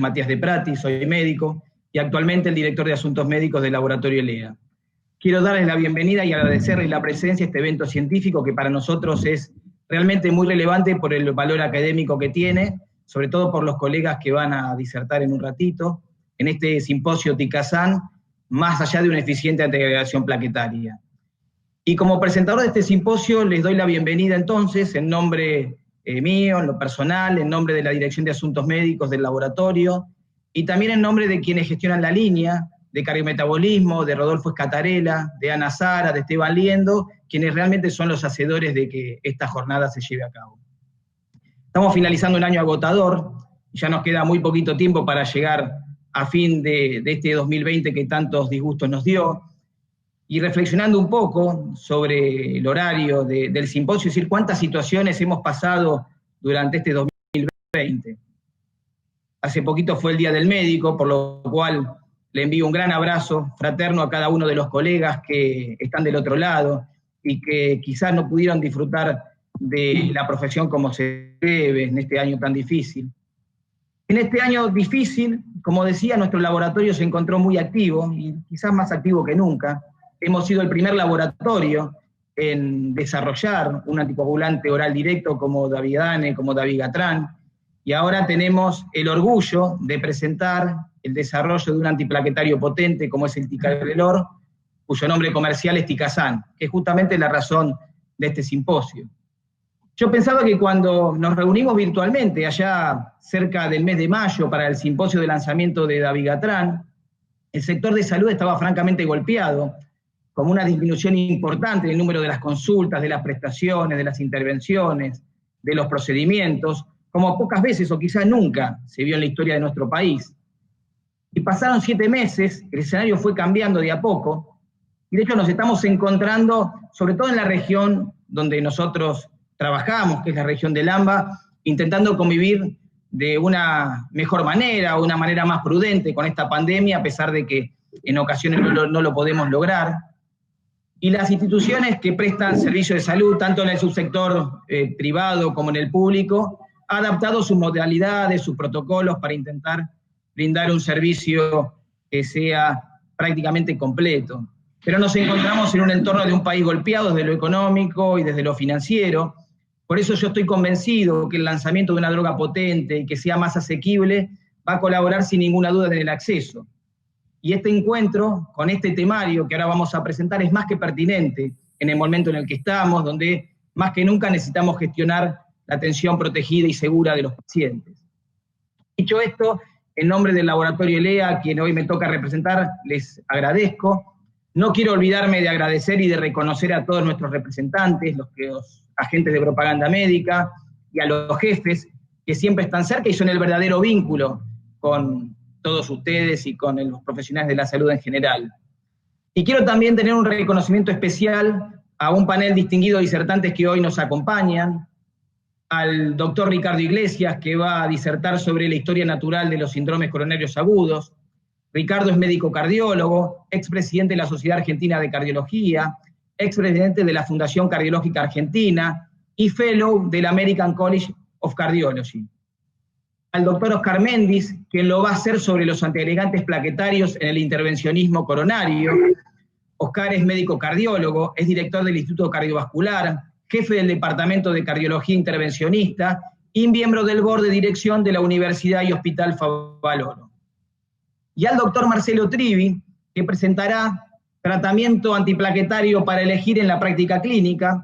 Matías de Prati, soy médico y actualmente el director de Asuntos Médicos del Laboratorio ELEA. Quiero darles la bienvenida y agradecerles la presencia de este evento científico que para nosotros es realmente muy relevante por el valor académico que tiene, sobre todo por los colegas que van a disertar en un ratito, en este simposio TICASAN, más allá de una eficiente antiagregación plaquetaria. Y como presentador de este simposio les doy la bienvenida entonces, en nombre mío, en lo personal, en nombre de la Dirección de Asuntos Médicos del laboratorio, y también en nombre de quienes gestionan la línea, de cardiometabolismo, de Rodolfo Escatarela, de Ana Sara, de Esteban Liendo, quienes realmente son los hacedores de que esta jornada se lleve a cabo. Estamos finalizando un año agotador, ya nos queda muy poquito tiempo para llegar a fin de este 2020 que tantos disgustos nos dio, y reflexionando un poco sobre el horario del simposio, es decir, cuántas situaciones hemos pasado durante este 2020. Hace poquito fue el Día del Médico, por lo cual le envío un gran abrazo fraterno a cada uno de los colegas que están del otro lado y que quizás no pudieron disfrutar de la profesión como se debe en este año tan difícil. En este año difícil, como decía, nuestro laboratorio se encontró muy activo, y quizás más activo que nunca. Hemos sido el primer laboratorio en desarrollar un anticoagulante oral directo como Davidane, como Dabigatran, y ahora tenemos el orgullo de presentar el desarrollo de un antiplaquetario potente como es el Ticagrelor, cuyo nombre comercial es TICASAN, que es justamente la razón de este simposio. Yo pensaba que cuando nos reunimos virtualmente, allá cerca del mes de mayo, para el simposio de lanzamiento de Dabigatran, el sector de salud estaba francamente golpeado, como una disminución importante en el número de las consultas, de las prestaciones, de las intervenciones, de los procedimientos, como pocas veces o quizás nunca se vio en la historia de nuestro país. Y pasaron 7 meses, el escenario fue cambiando de a poco, y de hecho nos estamos encontrando, sobre todo en la región donde nosotros trabajamos, que es la región del AMBA, intentando convivir de una mejor manera, o una manera más prudente con esta pandemia, a pesar de que en ocasiones no lo podemos lograr. Y las instituciones que prestan servicios de salud, tanto en el subsector privado como en el público, han adaptado sus modalidades, sus protocolos para intentar brindar un servicio que sea prácticamente completo. Pero nos encontramos en un entorno de un país golpeado desde lo económico y desde lo financiero. Por eso yo estoy convencido que el lanzamiento de una droga potente y que sea más asequible va a colaborar sin ninguna duda en el acceso. Y este encuentro con este temario que ahora vamos a presentar es más que pertinente en el momento en el que estamos, donde más que nunca necesitamos gestionar la atención protegida y segura de los pacientes. Dicho esto, en nombre del laboratorio ELEA, a quien hoy me toca representar, les agradezco. No quiero olvidarme de agradecer y de reconocer a todos nuestros representantes, los agentes de propaganda médica y a los jefes que siempre están cerca y son el verdadero vínculo con todos ustedes y con los profesionales de la salud en general. Y quiero también tener un reconocimiento especial a un panel distinguido de disertantes que hoy nos acompañan, al doctor Ricardo Iglesias, que va a disertar sobre la historia natural de los síndromes coronarios agudos. Ricardo es médico cardiólogo, expresidente de la Sociedad Argentina de Cardiología, expresidente de la Fundación Cardiológica Argentina y fellow del American College of Cardiology. Al doctor Oscar Méndez, quien lo va a hacer sobre los antiagregantes plaquetarios en el intervencionismo coronario. Oscar es médico cardiólogo, es director del Instituto Cardiovascular, jefe del Departamento de Cardiología Intervencionista y miembro del board de dirección de la Universidad y Hospital Favaloro. Y al doctor Marcelo Trivi, que presentará tratamiento antiplaquetario para elegir en la práctica clínica.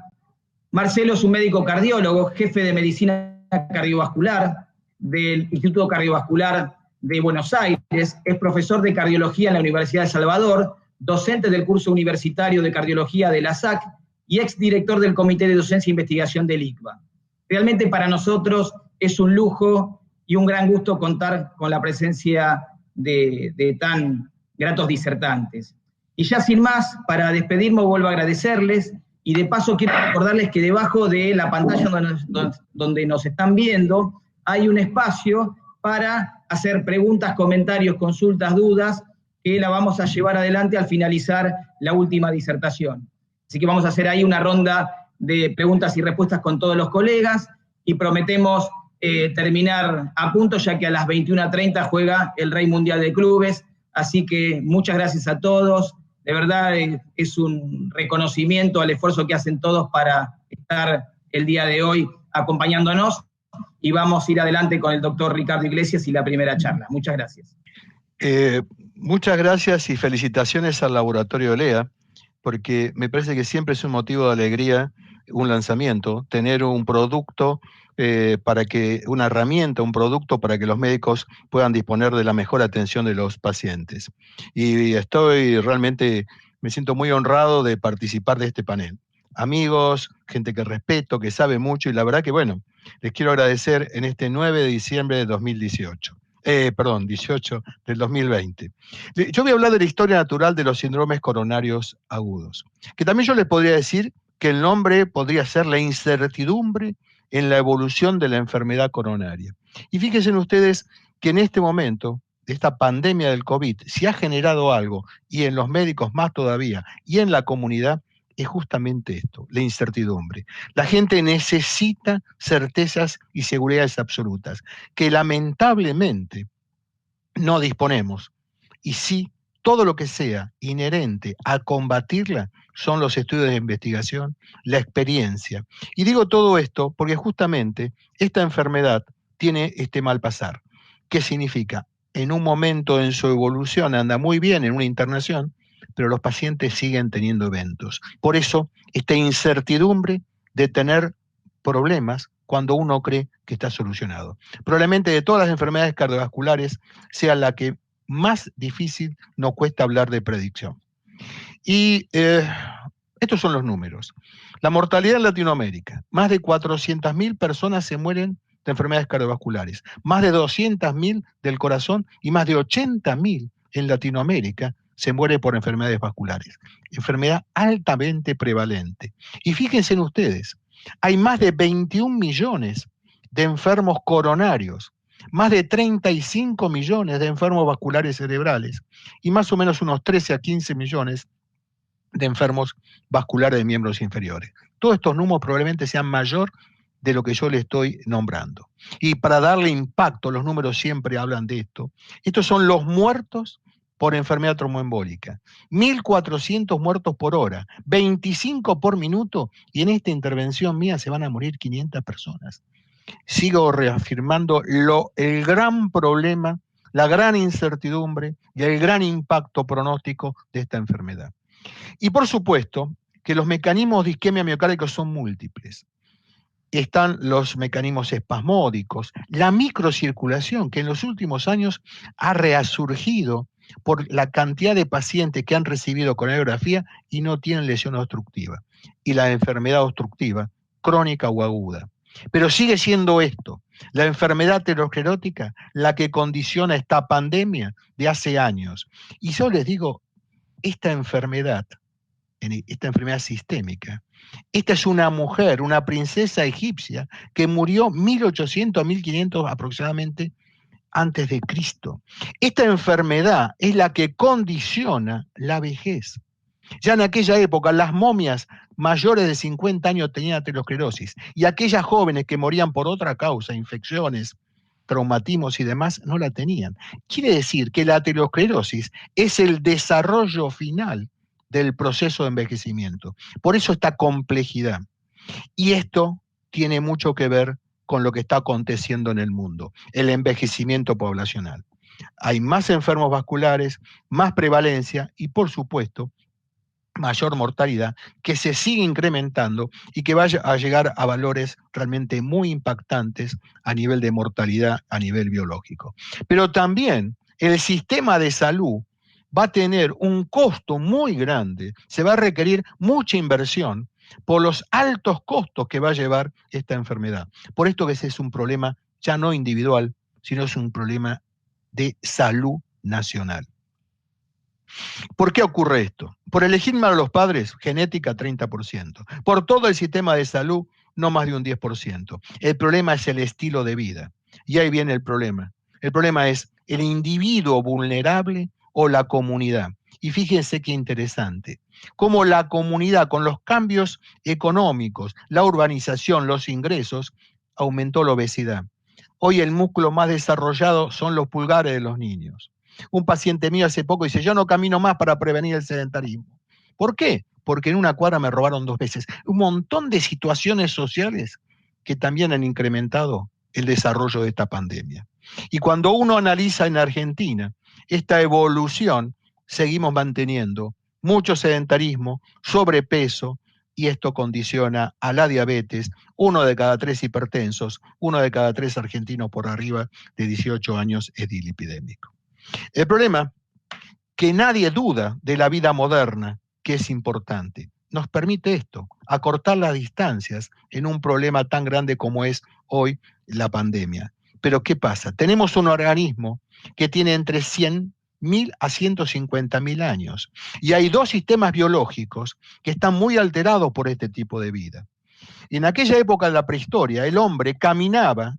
Marcelo es un médico cardiólogo, jefe de medicina cardiovascular del Instituto Cardiovascular de Buenos Aires, es profesor de cardiología en la Universidad de Salvador, docente del curso universitario de cardiología de la SAC y exdirector del Comité de Docencia e Investigación del ICBA. Realmente para nosotros es un lujo y un gran gusto contar con la presencia de tan gratos disertantes. Y ya sin más, para despedirme vuelvo a agradecerles, y de paso quiero recordarles que debajo de la pantalla donde nos están viendo hay un espacio para hacer preguntas, comentarios, consultas, dudas, que la vamos a llevar adelante al finalizar la última disertación. Así que vamos a hacer ahí una ronda de preguntas y respuestas con todos los colegas, y prometemos terminar a punto, ya que a las 21:30 juega el Rey Mundial de Clubes. Así que muchas gracias a todos. De verdad es un reconocimiento al esfuerzo que hacen todos para estar el día de hoy acompañándonos, y vamos a ir adelante con el doctor Ricardo Iglesias y la primera charla. Muchas gracias. Muchas gracias y felicitaciones al Laboratorio ELEA, porque me parece que siempre es un motivo de alegría un lanzamiento, tener un producto una herramienta, un producto para que los médicos puedan disponer de la mejor atención de los pacientes. Y me siento muy honrado de participar de este panel. Amigos, gente que respeto, que sabe mucho, y la verdad que, bueno, les quiero agradecer en este 9 de diciembre de 2018. 18 del 2020. Yo voy a hablar de la historia natural de los síndromes coronarios agudos, que también yo les podría decir que el nombre podría ser la incertidumbre en la evolución de la enfermedad coronaria. Y fíjense ustedes que en este momento, de esta pandemia del COVID, si ha generado algo, y en los médicos más todavía, y en la comunidad, es justamente esto, la incertidumbre. La gente necesita certezas y seguridades absolutas, que lamentablemente no disponemos. Y sí, todo lo que sea inherente a combatirla son los estudios de investigación, la experiencia. Y digo todo esto porque justamente esta enfermedad tiene este mal pasar. ¿Qué significa? En un momento en su evolución anda muy bien en una internación, pero los pacientes siguen teniendo eventos. Por eso, esta incertidumbre de tener problemas cuando uno cree que está solucionado. Probablemente de todas las enfermedades cardiovasculares sea la que más difícil nos cuesta hablar de predicción. Y estos son los números. La mortalidad en Latinoamérica, más de 400.000 personas se mueren de enfermedades cardiovasculares, más de 200.000 del corazón y más de 80.000 en Latinoamérica se muere por enfermedades vasculares. Enfermedad altamente prevalente. Y fíjense en ustedes, hay más de 21 millones de enfermos coronarios, más de 35 millones de enfermos vasculares cerebrales y más o menos unos 13 a 15 millones de enfermos vasculares de miembros inferiores. Todos estos números probablemente sean mayor de lo que yo le estoy nombrando. Y para darle impacto, los números siempre hablan de esto. Estos son los muertos por enfermedad tromboembólica. 1.400 muertos por hora, 25 por minuto, y en esta intervención mía se van a morir 500 personas. Sigo reafirmando el gran problema, la gran incertidumbre y el gran impacto pronóstico de esta enfermedad. Y por supuesto que los mecanismos de isquemia miocárdica son múltiples. Están los mecanismos espasmódicos, la microcirculación, que en los últimos años ha resurgido por la cantidad de pacientes que han recibido coronariografía y no tienen lesión obstructiva, y la enfermedad obstructiva, crónica o aguda. Pero sigue siendo esto, la enfermedad aterosclerótica, la que condiciona esta pandemia de hace años. Y yo les digo, esta enfermedad sistémica, esta es una mujer, una princesa egipcia, que murió 1800 a 1500 aproximadamente antes de Cristo. Esta enfermedad es la que condiciona la vejez. Ya en aquella época las momias mayores de 50 años tenían aterosclerosis y aquellas jóvenes que morían por otra causa, infecciones, traumatismos y demás, no la tenían. Quiere decir que la aterosclerosis es el desarrollo final del proceso de envejecimiento. Por eso esta complejidad. Y esto tiene mucho que ver con lo que está aconteciendo en el mundo, el envejecimiento poblacional. Hay más enfermos vasculares, más prevalencia y, por supuesto, mayor mortalidad, que se sigue incrementando y que va a llegar a valores realmente muy impactantes a nivel de mortalidad, a nivel biológico. Pero también el sistema de salud va a tener un costo muy grande, se va a requerir mucha inversión por los altos costos que va a llevar esta enfermedad. Por esto que ese es un problema ya no individual, sino es un problema de salud nacional. ¿Por qué ocurre esto? Por elegir mal a los padres, genética 30%. Por todo el sistema de salud, no más de un 10%. El problema es el estilo de vida. Y ahí viene el problema. El problema es el individuo vulnerable o la comunidad. Y fíjense qué interesante, cómo la comunidad, con los cambios económicos, la urbanización, los ingresos, aumentó la obesidad. Hoy el músculo más desarrollado son los pulgares de los niños. Un paciente mío hace poco dice, yo no camino más para prevenir el sedentarismo. ¿Por qué? Porque en una cuadra me robaron 2 veces. Un montón de situaciones sociales que también han incrementado el desarrollo de esta pandemia. Y cuando uno analiza en Argentina esta evolución, seguimos manteniendo mucho sedentarismo, sobrepeso, y esto condiciona a la diabetes. 1 de cada 3 hipertensos, 1 de cada 3 argentinos por arriba de 18 años es dislipidémico. El problema, que nadie duda de la vida moderna, que es importante. Nos permite esto, acortar las distancias en un problema tan grande como es hoy la pandemia. Pero ¿qué pasa? Tenemos un organismo que tiene entre 100.000 a 150.000 años. Y hay 2 sistemas biológicos que están muy alterados por este tipo de vida. Y en aquella época de la prehistoria, el hombre caminaba,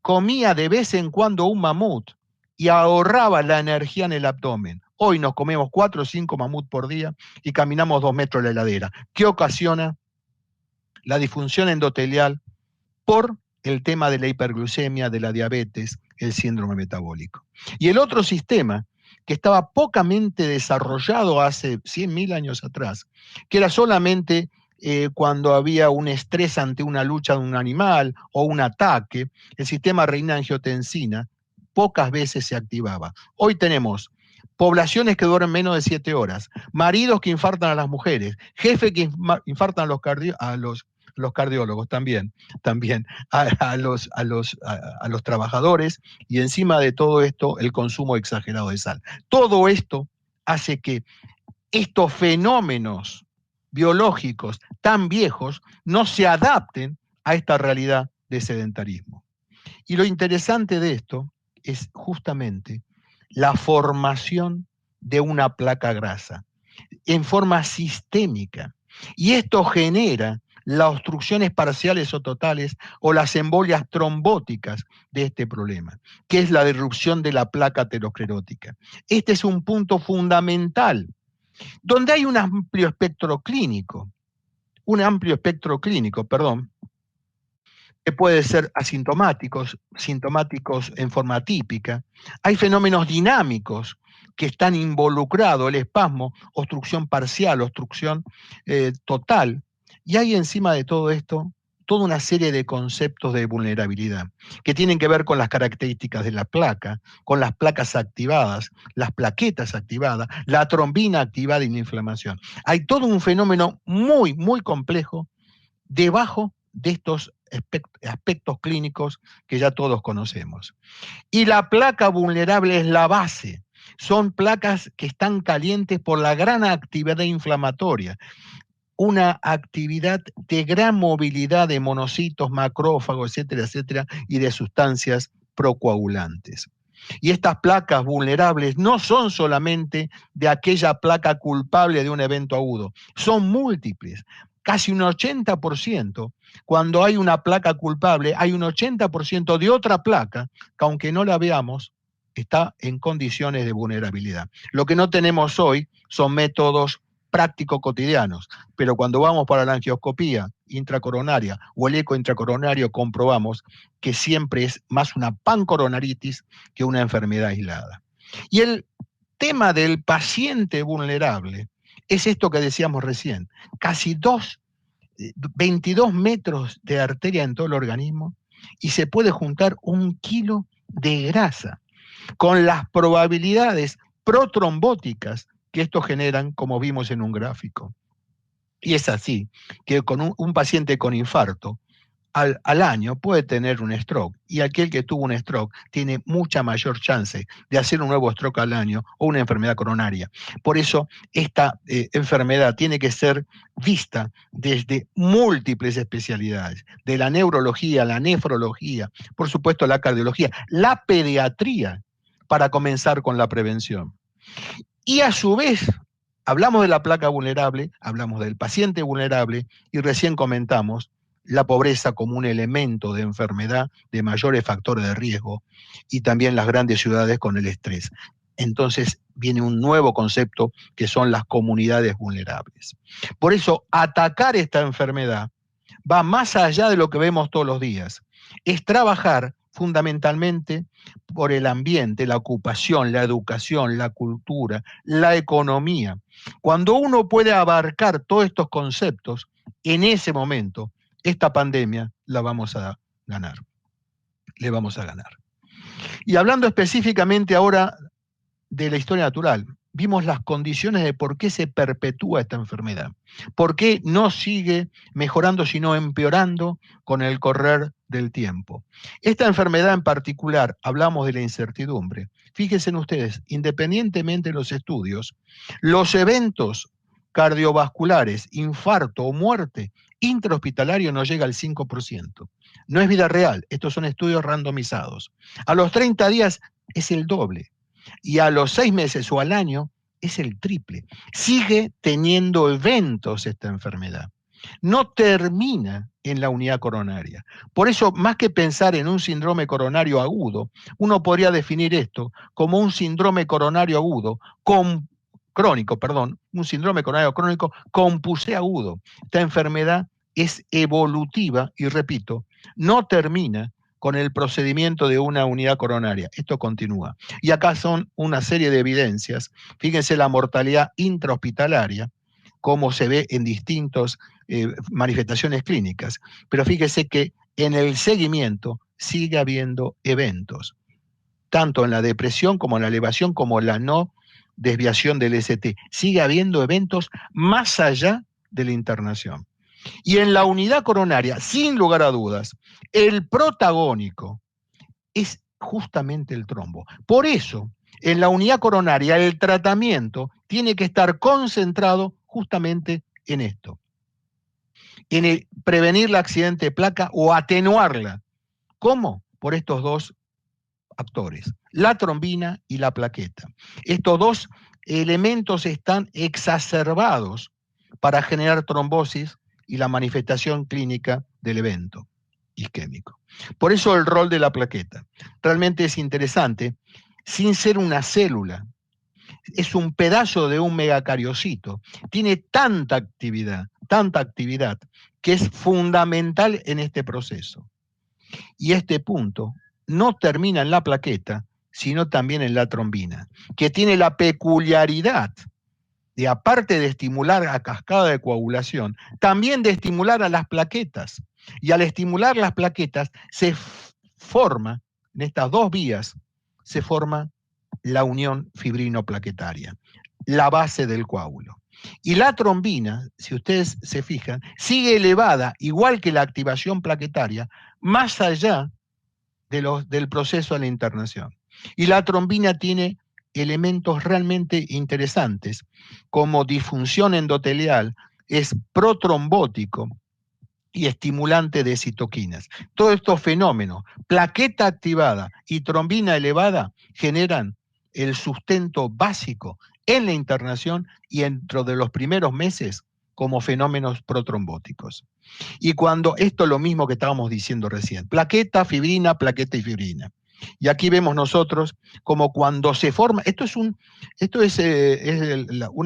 comía de vez en cuando un mamut y ahorraba la energía en el abdomen. Hoy nos comemos 4 o 5 mamut por día y caminamos 2 metros en la heladera. ¿Qué ocasiona? La disfunción endotelial por el tema de la hiperglucemia, de la diabetes, el síndrome metabólico. Y el otro sistema, que estaba pocamente desarrollado hace 100.000 años atrás, que era solamente cuando había un estrés ante una lucha de un animal o un ataque, el sistema renina-angiotensina pocas veces se activaba. Hoy tenemos poblaciones que duermen menos de 7 horas, maridos que infartan a las mujeres, jefes que infartan a los cardiólogos también a los trabajadores, y encima de todo esto el consumo exagerado de sal. Todo esto hace que estos fenómenos biológicos tan viejos no se adapten a esta realidad de sedentarismo. Y lo interesante de esto es justamente la formación de una placa grasa en forma sistémica. Y esto genera las obstrucciones parciales o totales o las embolias trombóticas de este problema, que es la disrupción de la placa aterosclerótica. Este es un punto fundamental, donde hay un amplio espectro clínico, que puede ser asintomáticos, sintomáticos en forma atípica. Hay fenómenos dinámicos que están involucrados, el espasmo, obstrucción parcial, obstrucción total. Y hay encima de todo esto toda una serie de conceptos de vulnerabilidad que tienen que ver con las características de la placa, con las placas activadas, las plaquetas activadas, la trombina activada y la inflamación. Hay todo un fenómeno muy, muy complejo debajo de estos aspectos clínicos que ya todos conocemos. Y la placa vulnerable es la base. Son placas que están calientes por la gran actividad inflamatoria, una actividad de gran movilidad de monocitos, macrófagos, etcétera, etcétera, y de sustancias procoagulantes. Y estas placas vulnerables no son solamente de aquella placa culpable de un evento agudo, son múltiples. Casi un 80%, cuando hay una placa culpable, hay un 80% de otra placa que, aunque no la veamos, está en condiciones de vulnerabilidad. Lo que no tenemos hoy son métodos prácticos cotidianos, pero cuando vamos para la angioscopía intracoronaria o el eco intracoronario comprobamos que siempre es más una pancoronaritis que una enfermedad aislada. Y el tema del paciente vulnerable es esto que decíamos recién, casi 22 metros de arteria en todo el organismo y se puede juntar 1 kilo de grasa con las probabilidades protrombóticas que esto generan, como vimos en un gráfico. Y es así que con un paciente con infarto al año puede tener un stroke, y aquel que tuvo un stroke tiene mucha mayor chance de hacer un nuevo stroke al año o una enfermedad coronaria. Por eso esta enfermedad tiene que ser vista desde múltiples especialidades, de la neurología, la nefrología, por supuesto la cardiología, la pediatría, para comenzar con la prevención. Y a su vez, hablamos de la placa vulnerable, hablamos del paciente vulnerable y recién comentamos la pobreza como un elemento de enfermedad, de mayores factores de riesgo, y también las grandes ciudades con el estrés. Entonces viene un nuevo concepto que son las comunidades vulnerables. Por eso atacar esta enfermedad va más allá de lo que vemos todos los días. Es trabajar fundamentalmente por el ambiente, la ocupación, la educación, la cultura, la economía. Cuando uno puede abarcar todos estos conceptos, en ese momento, esta pandemia la vamos a ganar, le vamos a ganar. Y hablando específicamente ahora de la historia natural, vimos las condiciones de por qué se perpetúa esta enfermedad, por qué no sigue mejorando, sino empeorando con el correr del tiempo. Esta enfermedad en particular, hablamos de la incertidumbre. Fíjense ustedes, independientemente de los estudios, los eventos cardiovasculares, infarto o muerte intrahospitalario no llega al 5%. No es vida real, estos son estudios randomizados. A los 30 días es el doble. Y a los 6 meses o al año es el triple. Sigue teniendo eventos esta enfermedad. No termina en la unidad coronaria. Por eso, más que pensar en un síndrome coronario agudo, uno podría definir esto como un síndrome coronario agudo crónico, un síndrome coronario crónico con puse agudo. Esta enfermedad es evolutiva y, repito, no termina con el procedimiento de una unidad coronaria. Esto continúa. Y acá son una serie de evidencias. Fíjense la mortalidad intrahospitalaria, cómo se ve en distintas manifestaciones clínicas. Pero fíjese que en el seguimiento sigue habiendo eventos, tanto en la depresión como en la elevación, como la no desviación del ST. Sigue habiendo eventos más allá de la internación. Y en la unidad coronaria, sin lugar a dudas, el protagónico es justamente el trombo. Por eso, en la unidad coronaria, el tratamiento tiene que estar concentrado justamente en esto, en prevenir el accidente de placa o atenuarla. ¿Cómo? Por estos dos actores, la trombina y la plaqueta. Estos dos elementos están exacerbados para generar trombosis y la manifestación clínica del evento isquémico. Por eso el rol de la plaqueta. Realmente es interesante, sin ser una célula, es un pedazo de un megacariocito. Tiene tanta actividad, que es fundamental en este proceso. Y este punto no termina en la plaqueta, sino también en la trombina, que tiene la peculiaridad de, aparte de estimular a cascada de coagulación, también de estimular a las plaquetas. Y al estimular las plaquetas, se forma, en estas dos vías, se forma la unión fibrino-plaquetaria, la base del coágulo. Y la trombina, si ustedes se fijan, sigue elevada, igual que la activación plaquetaria, más allá del proceso de la internación. Y la trombina tiene elementos realmente interesantes, como disfunción endotelial, es protrombótico y estimulante de citoquinas. Todos estos fenómenos, plaqueta activada y trombina elevada, generan el sustento básico en la internación y dentro de los primeros meses como fenómenos protrombóticos. Y cuando, esto es lo mismo que estábamos diciendo recién, plaqueta, fibrina, plaqueta y fibrina. Y aquí vemos nosotros como cuando se forma, esto es una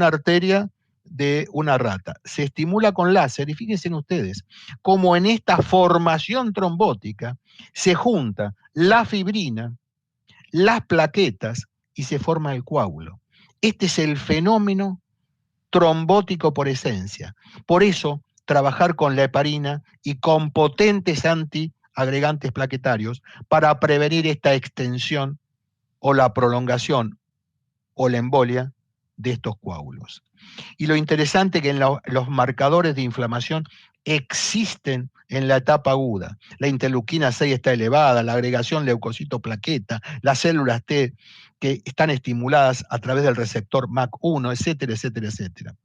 arteria de una rata, se estimula con láser y fíjense ustedes, como en esta formación trombótica se junta la fibrina, las plaquetas y se forma el coágulo. Este es el fenómeno trombótico por esencia. Por eso, trabajar con la heparina y con potentes antiagregantes plaquetarios para prevenir esta extensión o la prolongación o la embolia de estos coágulos. Y lo interesante es que los marcadores de inflamación existen en la etapa aguda. La interleuquina 6 está elevada, la agregación leucocito-plaqueta, las células T que están estimuladas a través del receptor MAC1, etcétera, etcétera, etcétera.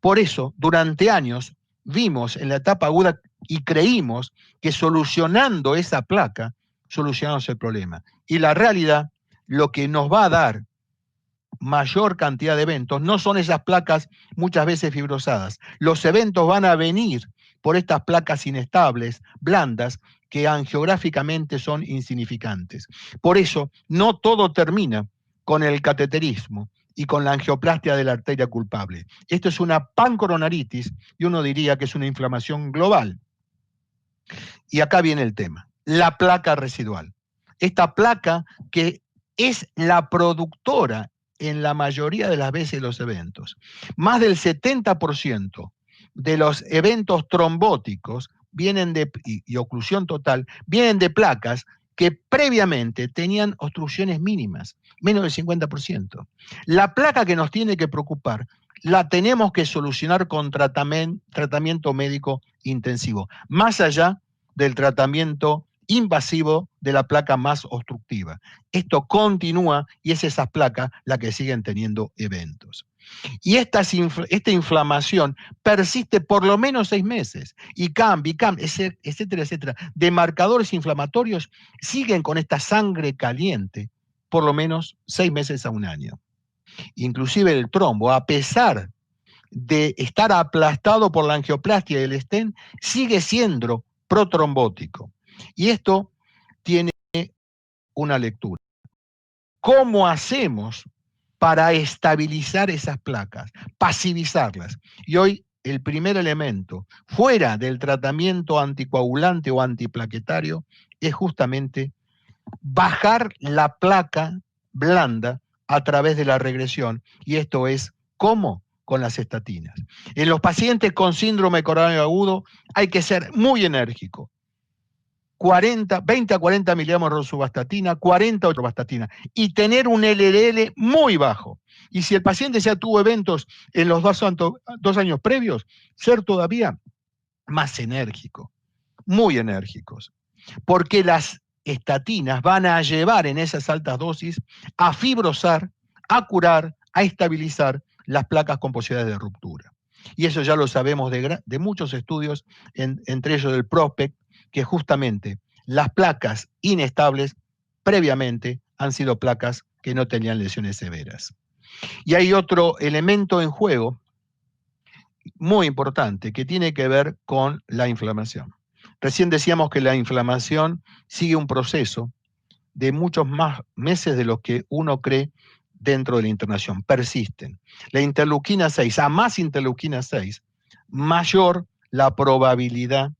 Por eso, durante años, vimos en la etapa aguda y creímos que solucionando esa placa, solucionamos el problema. Y la realidad, lo que nos va a dar mayor cantidad de eventos no son esas placas muchas veces fibrosadas. Los eventos van a venir por estas placas inestables, blandas, que angiográficamente son insignificantes. Por eso, no todo termina con el cateterismo y con la angioplastia de la arteria culpable. Esto es una pancoronaritis y uno diría que es una inflamación global. Y acá viene el tema, la placa residual. esta placa que es la productora en la mayoría de las veces de los eventos. Más del 70% de los eventos trombóticos y oclusión total vienen de placas que previamente tenían obstrucciones mínimas, menos del 50%. La placa que nos tiene que preocupar la tenemos que solucionar con tratamiento médico intensivo, más allá del tratamiento invasivo de la placa más obstructiva. Esto continúa y es esas placas las que siguen teniendo eventos. Y esta inflamación persiste por lo menos 6 meses y cambia, etcétera, etcétera. De marcadores inflamatorios siguen con esta sangre caliente por lo menos 6 meses a un año. Inclusive el trombo, a pesar de estar aplastado por la angioplastia del stent, sigue siendo protrombótico. Y esto tiene una lectura. ¿Cómo hacemos para estabilizar esas placas, pasivizarlas? Y hoy el primer elemento, fuera del tratamiento anticoagulante o antiplaquetario, es justamente bajar la placa blanda a través de la regresión. Y esto es, ¿cómo? Con las estatinas. En los pacientes con síndrome coronario agudo hay que ser muy enérgico. 20 a 40 miligramos de rosuvastatina, 40 de rosuvastatina, y tener un LDL muy bajo. Y si el paciente ya tuvo eventos en los 2 años previos, ser todavía más enérgico, muy enérgicos. Porque las estatinas van a llevar en esas altas dosis a fibrosar, a curar, a estabilizar las placas con posibilidades de ruptura. Y eso ya lo sabemos de muchos estudios, entre ellos del PROSPECT, que justamente las placas inestables previamente han sido placas que no tenían lesiones severas. Y hay otro elemento en juego muy importante que tiene que ver con la inflamación. Recién decíamos que la inflamación sigue un proceso de muchos más meses de lo que uno cree dentro de la internación. Persisten. La interleuquina 6, a más interleuquina 6, mayor la probabilidad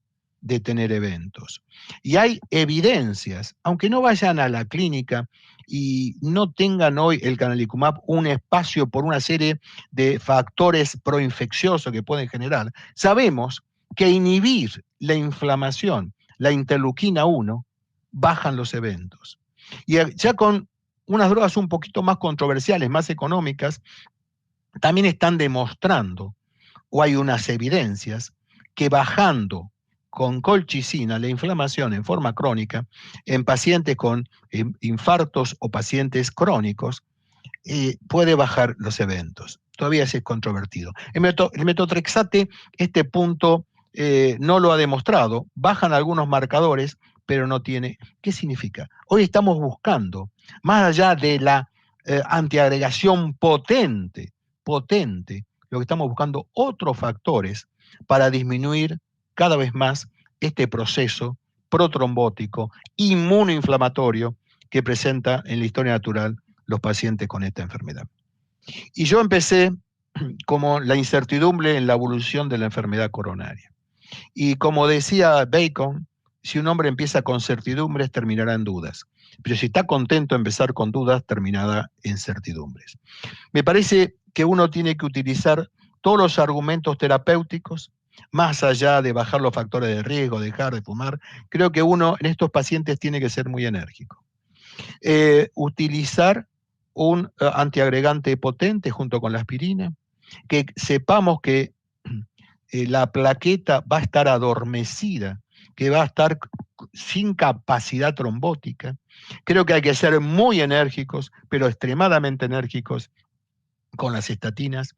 de tener eventos. Y hay evidencias, aunque no vayan a la clínica y no tengan hoy el canalicumab un espacio por una serie de factores proinfecciosos que pueden generar, sabemos que inhibir la inflamación, la interleuquina 1, bajan los eventos. Y ya con unas drogas un poquito más controversiales, más económicas, también están demostrando, o hay unas evidencias, que bajando con colchicina la inflamación en forma crónica en pacientes con infartos o pacientes crónicos, puede bajar los eventos. Todavía es controvertido. El metotrexate, este punto no lo ha demostrado. Bajan algunos marcadores, pero no tiene. ¿Qué significa? Hoy estamos buscando, más allá de la antiagregación potente, lo que estamos buscando otros factores para disminuir cada vez más este proceso protrombótico, inmunoinflamatorio que presenta en la historia natural los pacientes con esta enfermedad. Y yo empecé como la incertidumbre en la evolución de la enfermedad coronaria. Y como decía Bacon, si un hombre empieza con certidumbres, terminará en dudas. Pero si está contento, empezar con dudas, terminará en certidumbres. Me parece que uno tiene que utilizar todos los argumentos terapéuticos, más allá de bajar los factores de riesgo, dejar de fumar. Creo que uno en estos pacientes tiene que ser muy enérgico. Utilizar un antiagregante potente junto con la aspirina, que sepamos que la plaqueta va a estar adormecida, que va a estar sin capacidad trombótica. Creo que hay que ser muy enérgicos, pero extremadamente enérgicos con las estatinas,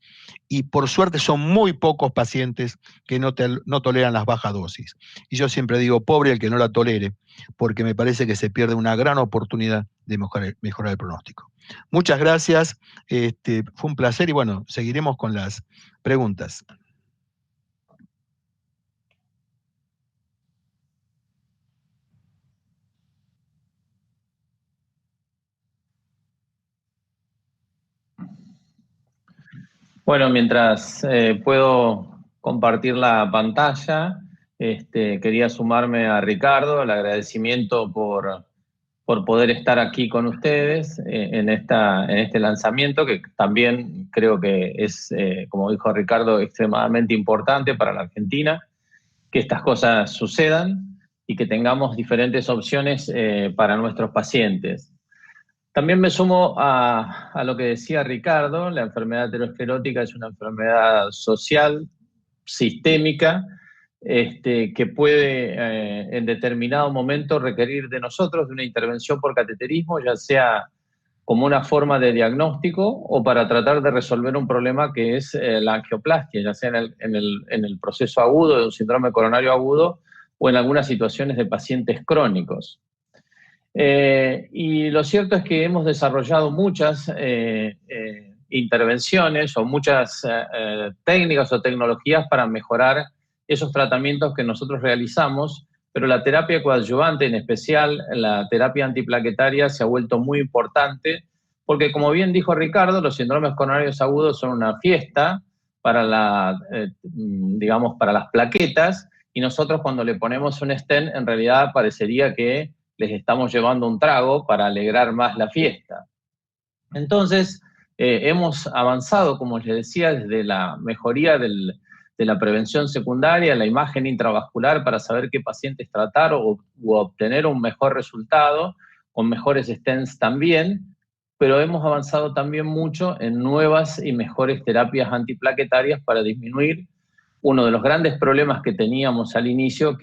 y por suerte son muy pocos pacientes que no toleran las bajas dosis. Y yo siempre digo, pobre el que no la tolere, porque me parece que se pierde una gran oportunidad de mejorar el pronóstico. Muchas gracias, fue un placer y bueno, seguiremos con las preguntas. Bueno, mientras puedo compartir la pantalla, quería sumarme a Ricardo, el agradecimiento por por poder estar aquí con ustedes en este lanzamiento, que también creo que es, como dijo Ricardo, extremadamente importante para la Argentina, que estas cosas sucedan y que tengamos diferentes opciones para nuestros pacientes. También me sumo a lo que decía Ricardo. La enfermedad aterosclerótica es una enfermedad social, sistémica, que puede en determinado momento requerir de nosotros de una intervención por cateterismo, ya sea como una forma de diagnóstico o para tratar de resolver un problema que es la angioplastia, ya sea en el proceso agudo de un síndrome coronario agudo o en algunas situaciones de pacientes crónicos. Y lo cierto es que hemos desarrollado muchas intervenciones o muchas técnicas o tecnologías para mejorar esos tratamientos que nosotros realizamos, pero la terapia coadyuvante, en especial la terapia antiplaquetaria, se ha vuelto muy importante porque, como bien dijo Ricardo, los síndromes coronarios agudos son una fiesta para digamos, para las plaquetas, y nosotros cuando le ponemos un stent, en realidad parecería que les estamos llevando un trago para alegrar más la fiesta. Entonces, hemos avanzado, como les decía, desde la mejoría de la prevención secundaria, la imagen intravascular para saber qué pacientes tratar u obtener un mejor resultado, con mejores stents también, pero hemos avanzado también mucho en nuevas y mejores terapias antiplaquetarias para disminuir uno de los grandes problemas que teníamos al inicio,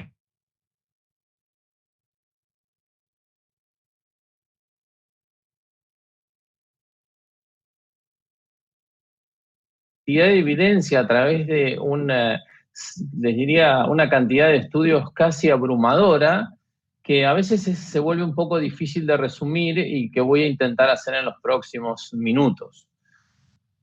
de evidencia a través de les diría, una cantidad de estudios casi abrumadora, que a veces se vuelve un poco difícil de resumir y que voy a intentar hacer en los próximos minutos.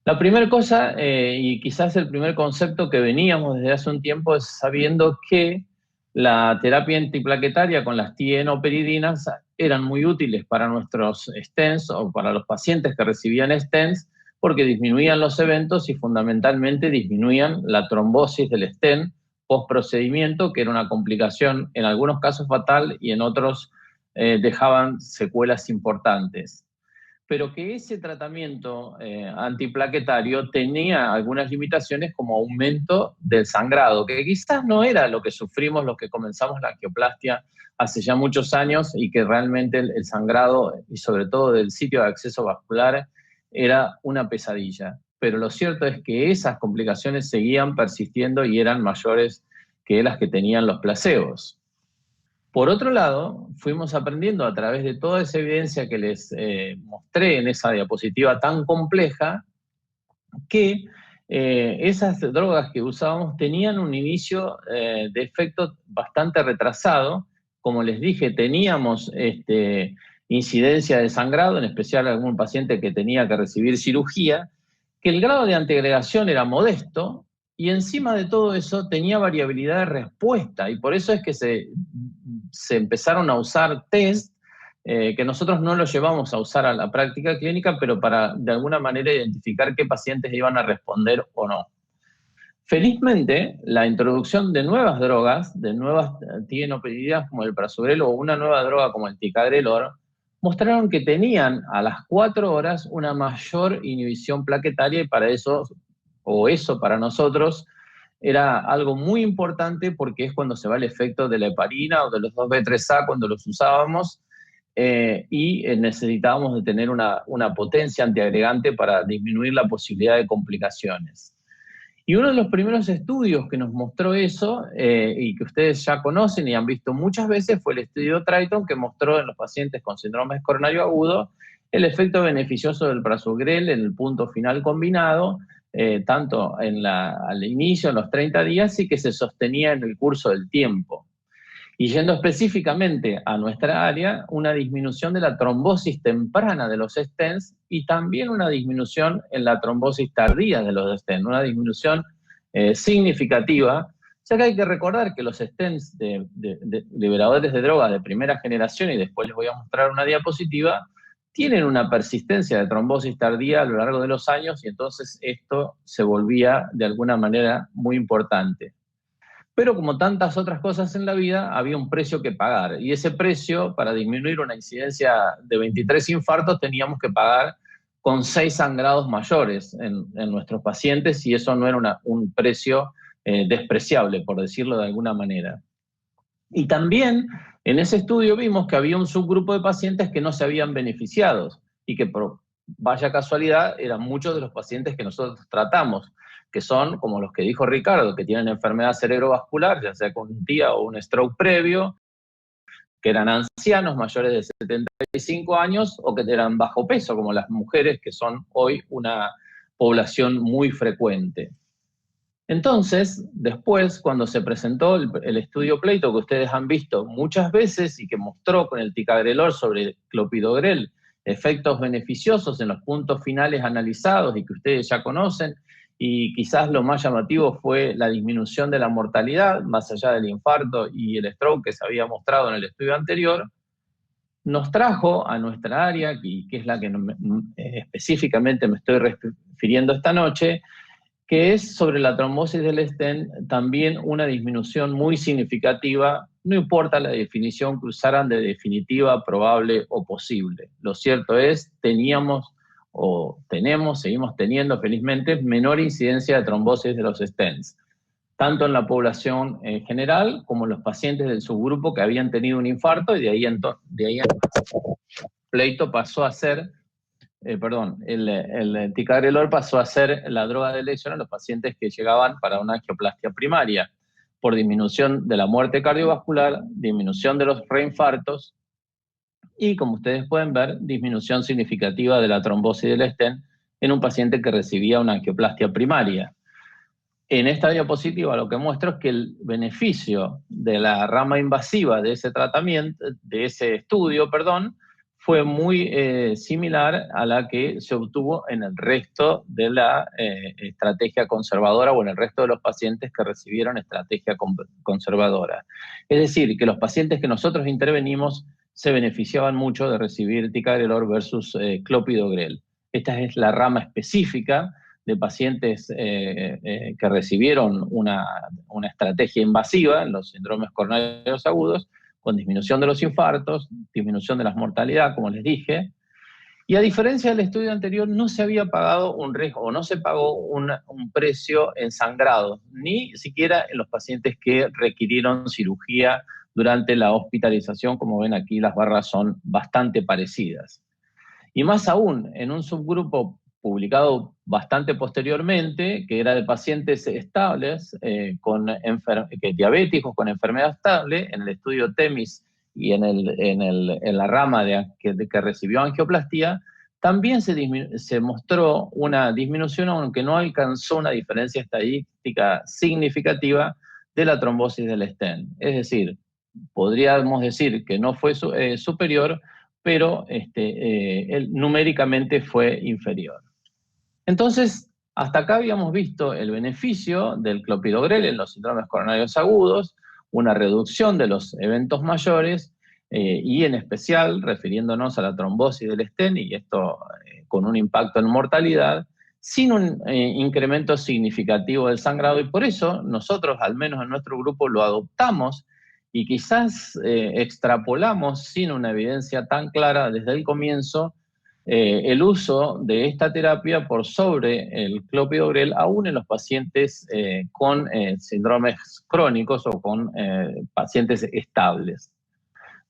La primera cosa, y quizás el primer concepto que veníamos desde hace un tiempo, es sabiendo que la terapia antiplaquetaria con las tienoperidinas eran muy útiles para nuestros stents o para los pacientes que recibían stents, porque disminuían los eventos y fundamentalmente disminuían la trombosis del stent post-procedimiento, que era una complicación en algunos casos fatal y en otros dejaban secuelas importantes. Pero que ese tratamiento antiplaquetario tenía algunas limitaciones como aumento del sangrado, que quizás no era lo que sufrimos los que comenzamos la angioplastia hace ya muchos años y que realmente el sangrado, y sobre todo del sitio de acceso vascular, era una pesadilla. Pero lo cierto es que esas complicaciones seguían persistiendo y eran mayores que las que tenían los placebos. Por otro lado, fuimos aprendiendo a través de toda esa evidencia que les mostré en esa diapositiva tan compleja, que esas drogas que usábamos tenían un inicio de efecto bastante retrasado. Como les dije, teníamos incidencia de sangrado, en especial algún paciente que tenía que recibir cirugía, que el grado de antiagregación era modesto, y encima de todo eso tenía variabilidad de respuesta, y por eso es que se empezaron a usar test que nosotros no los llevamos a usar a la práctica clínica, pero para de alguna manera identificar qué pacientes iban a responder o no. Felizmente, la introducción de nuevas drogas, de nuevas tienoperidinas como el prasugrel o una nueva droga como el ticagrelor, mostraron que tenían a las 4 horas una mayor inhibición plaquetaria, y para eso, o eso para nosotros, era algo muy importante porque es cuando se va el efecto de la heparina o de los 2B3A cuando los usábamos, y necesitábamos de tener una potencia antiagregante para disminuir la posibilidad de complicaciones. Y uno de los primeros estudios que nos mostró eso, y que ustedes ya conocen y han visto muchas veces, fue el estudio Triton, que mostró en los pacientes con síndrome coronario agudo el efecto beneficioso del prasugrel en el punto final combinado, tanto al inicio, en los 30 días, y que se sostenía en el curso del tiempo. Y yendo específicamente a nuestra área, una disminución de la trombosis temprana de los stents y también una disminución en la trombosis tardía de los stents, una disminución significativa, ya que hay que recordar que los stents de liberadores de drogas de primera generación, y después les voy a mostrar una diapositiva, tienen una persistencia de trombosis tardía a lo largo de los años, y entonces esto se volvía de alguna manera muy importante. Pero como tantas otras cosas en la vida, había un precio que pagar. Y ese precio, para disminuir una incidencia de 23 infartos, teníamos que pagar con 6 sangrados mayores en nuestros pacientes, y eso no era un precio despreciable, por decirlo de alguna manera. Y también en ese estudio vimos que había un subgrupo de pacientes que no se habían beneficiado y que, por vaya casualidad, eran muchos de los pacientes que nosotros tratamos, que son, como los que dijo Ricardo, que tienen enfermedad cerebrovascular, ya sea con un TIA o un stroke previo, que eran ancianos mayores de 75 años o que eran bajo peso, como las mujeres, que son hoy una población muy frecuente. Entonces, después, cuando se presentó el estudio Pleito, que ustedes han visto muchas veces y que mostró con el ticagrelor sobre clopidogrel efectos beneficiosos en los puntos finales analizados y que ustedes ya conocen, y quizás lo más llamativo fue la disminución de la mortalidad, más allá del infarto y el stroke que se había mostrado en el estudio anterior, nos trajo a nuestra área, que es la que específicamente me estoy refiriendo esta noche, que es sobre la trombosis del stent, también una disminución muy significativa, no importa la definición que usaran de definitiva, probable o posible. Lo cierto es, seguimos teniendo felizmente menor incidencia de trombosis de los stents, tanto en la población en general como en los pacientes del subgrupo que habían tenido un infarto, y de ahí en Pleito pasó a ser el ticagrelor pasó a ser la droga de elección a los pacientes que llegaban para una angioplastia primaria, por disminución de la muerte cardiovascular, disminución de los reinfartos y, como ustedes pueden ver, disminución significativa de la trombosis del stent en un paciente que recibía una angioplastia primaria. En esta diapositiva lo que muestro es que el beneficio de la rama invasiva de ese tratamiento, de ese estudio, fue muy similar a la que se obtuvo en el resto de la estrategia conservadora o en el resto de los pacientes que recibieron estrategia conservadora. Es decir, que los pacientes que nosotros intervenimos se beneficiaban mucho de recibir ticagrelor versus clopidogrel. Esta es la rama específica de pacientes que recibieron una estrategia invasiva en los síndromes coronarios agudos, con disminución de los infartos, disminución de la mortalidad, como les dije, y a diferencia del estudio anterior, no se había pagado un riesgo, o no se pagó un precio en sangrados, ni siquiera en los pacientes que requirieron cirugía durante la hospitalización. Como ven aquí, las barras son bastante parecidas. Y más aún, en un subgrupo publicado bastante posteriormente, que era de pacientes estables, diabéticos con enfermedad estable, en el estudio TEMIS y en la rama que recibió angioplastía, también se mostró una disminución, aunque no alcanzó una diferencia estadística significativa de la trombosis del stent. Es decir, podríamos decir que no fue superior, pero numéricamente fue inferior. Entonces, hasta acá habíamos visto el beneficio del clopidogrel en los síndromes coronarios agudos, una reducción de los eventos mayores, y en especial refiriéndonos a la trombosis del stent, y esto con un impacto en mortalidad, sin un incremento significativo del sangrado, y por eso nosotros, al menos en nuestro grupo, lo adoptamos y quizás extrapolamos sin una evidencia tan clara desde el comienzo el uso de esta terapia por sobre el clopidogrel, aún en los pacientes con síndromes crónicos o con pacientes estables.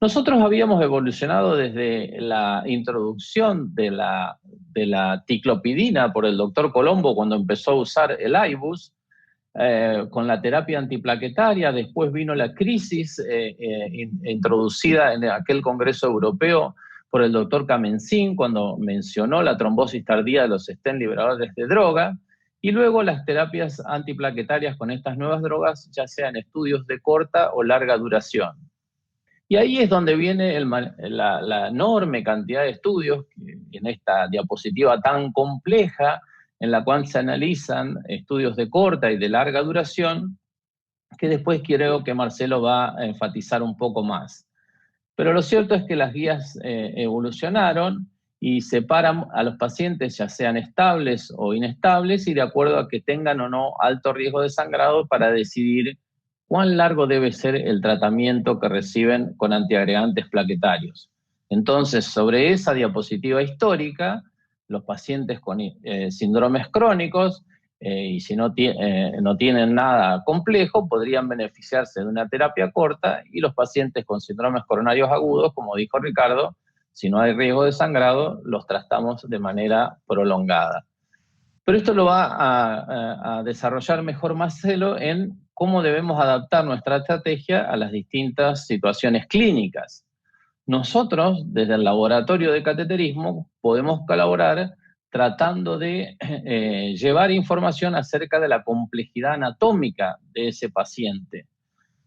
Nosotros habíamos evolucionado desde la introducción de la ticlopidina por el doctor Colombo cuando empezó a usar el IBUS, con la terapia antiplaquetaria. Después vino la crisis introducida en aquel Congreso Europeo por el doctor Kamensin, cuando mencionó la trombosis tardía de los stent liberadores de droga, y luego las terapias antiplaquetarias con estas nuevas drogas, ya sean estudios de corta o larga duración. Y ahí es donde viene la enorme cantidad de estudios, en esta diapositiva tan compleja, en la cual se analizan estudios de corta y de larga duración, que después creo que Marcelo va a enfatizar un poco más. Pero lo cierto es que las guías evolucionaron y separan a los pacientes, ya sean estables o inestables, y de acuerdo a que tengan o no alto riesgo de sangrado, para decidir ¿cuán largo debe ser el tratamiento que reciben con antiagregantes plaquetarios? Entonces, sobre esa diapositiva histórica, los pacientes con síndromes crónicos, y si no tienen nada complejo, podrían beneficiarse de una terapia corta, y los pacientes con síndromes coronarios agudos, como dijo Ricardo, si no hay riesgo de sangrado, los tratamos de manera prolongada. Pero esto lo va a desarrollar mejor Marcelo en cómo debemos adaptar nuestra estrategia a las distintas situaciones clínicas. Nosotros, desde el laboratorio de cateterismo, podemos colaborar tratando de llevar información acerca de la complejidad anatómica de ese paciente.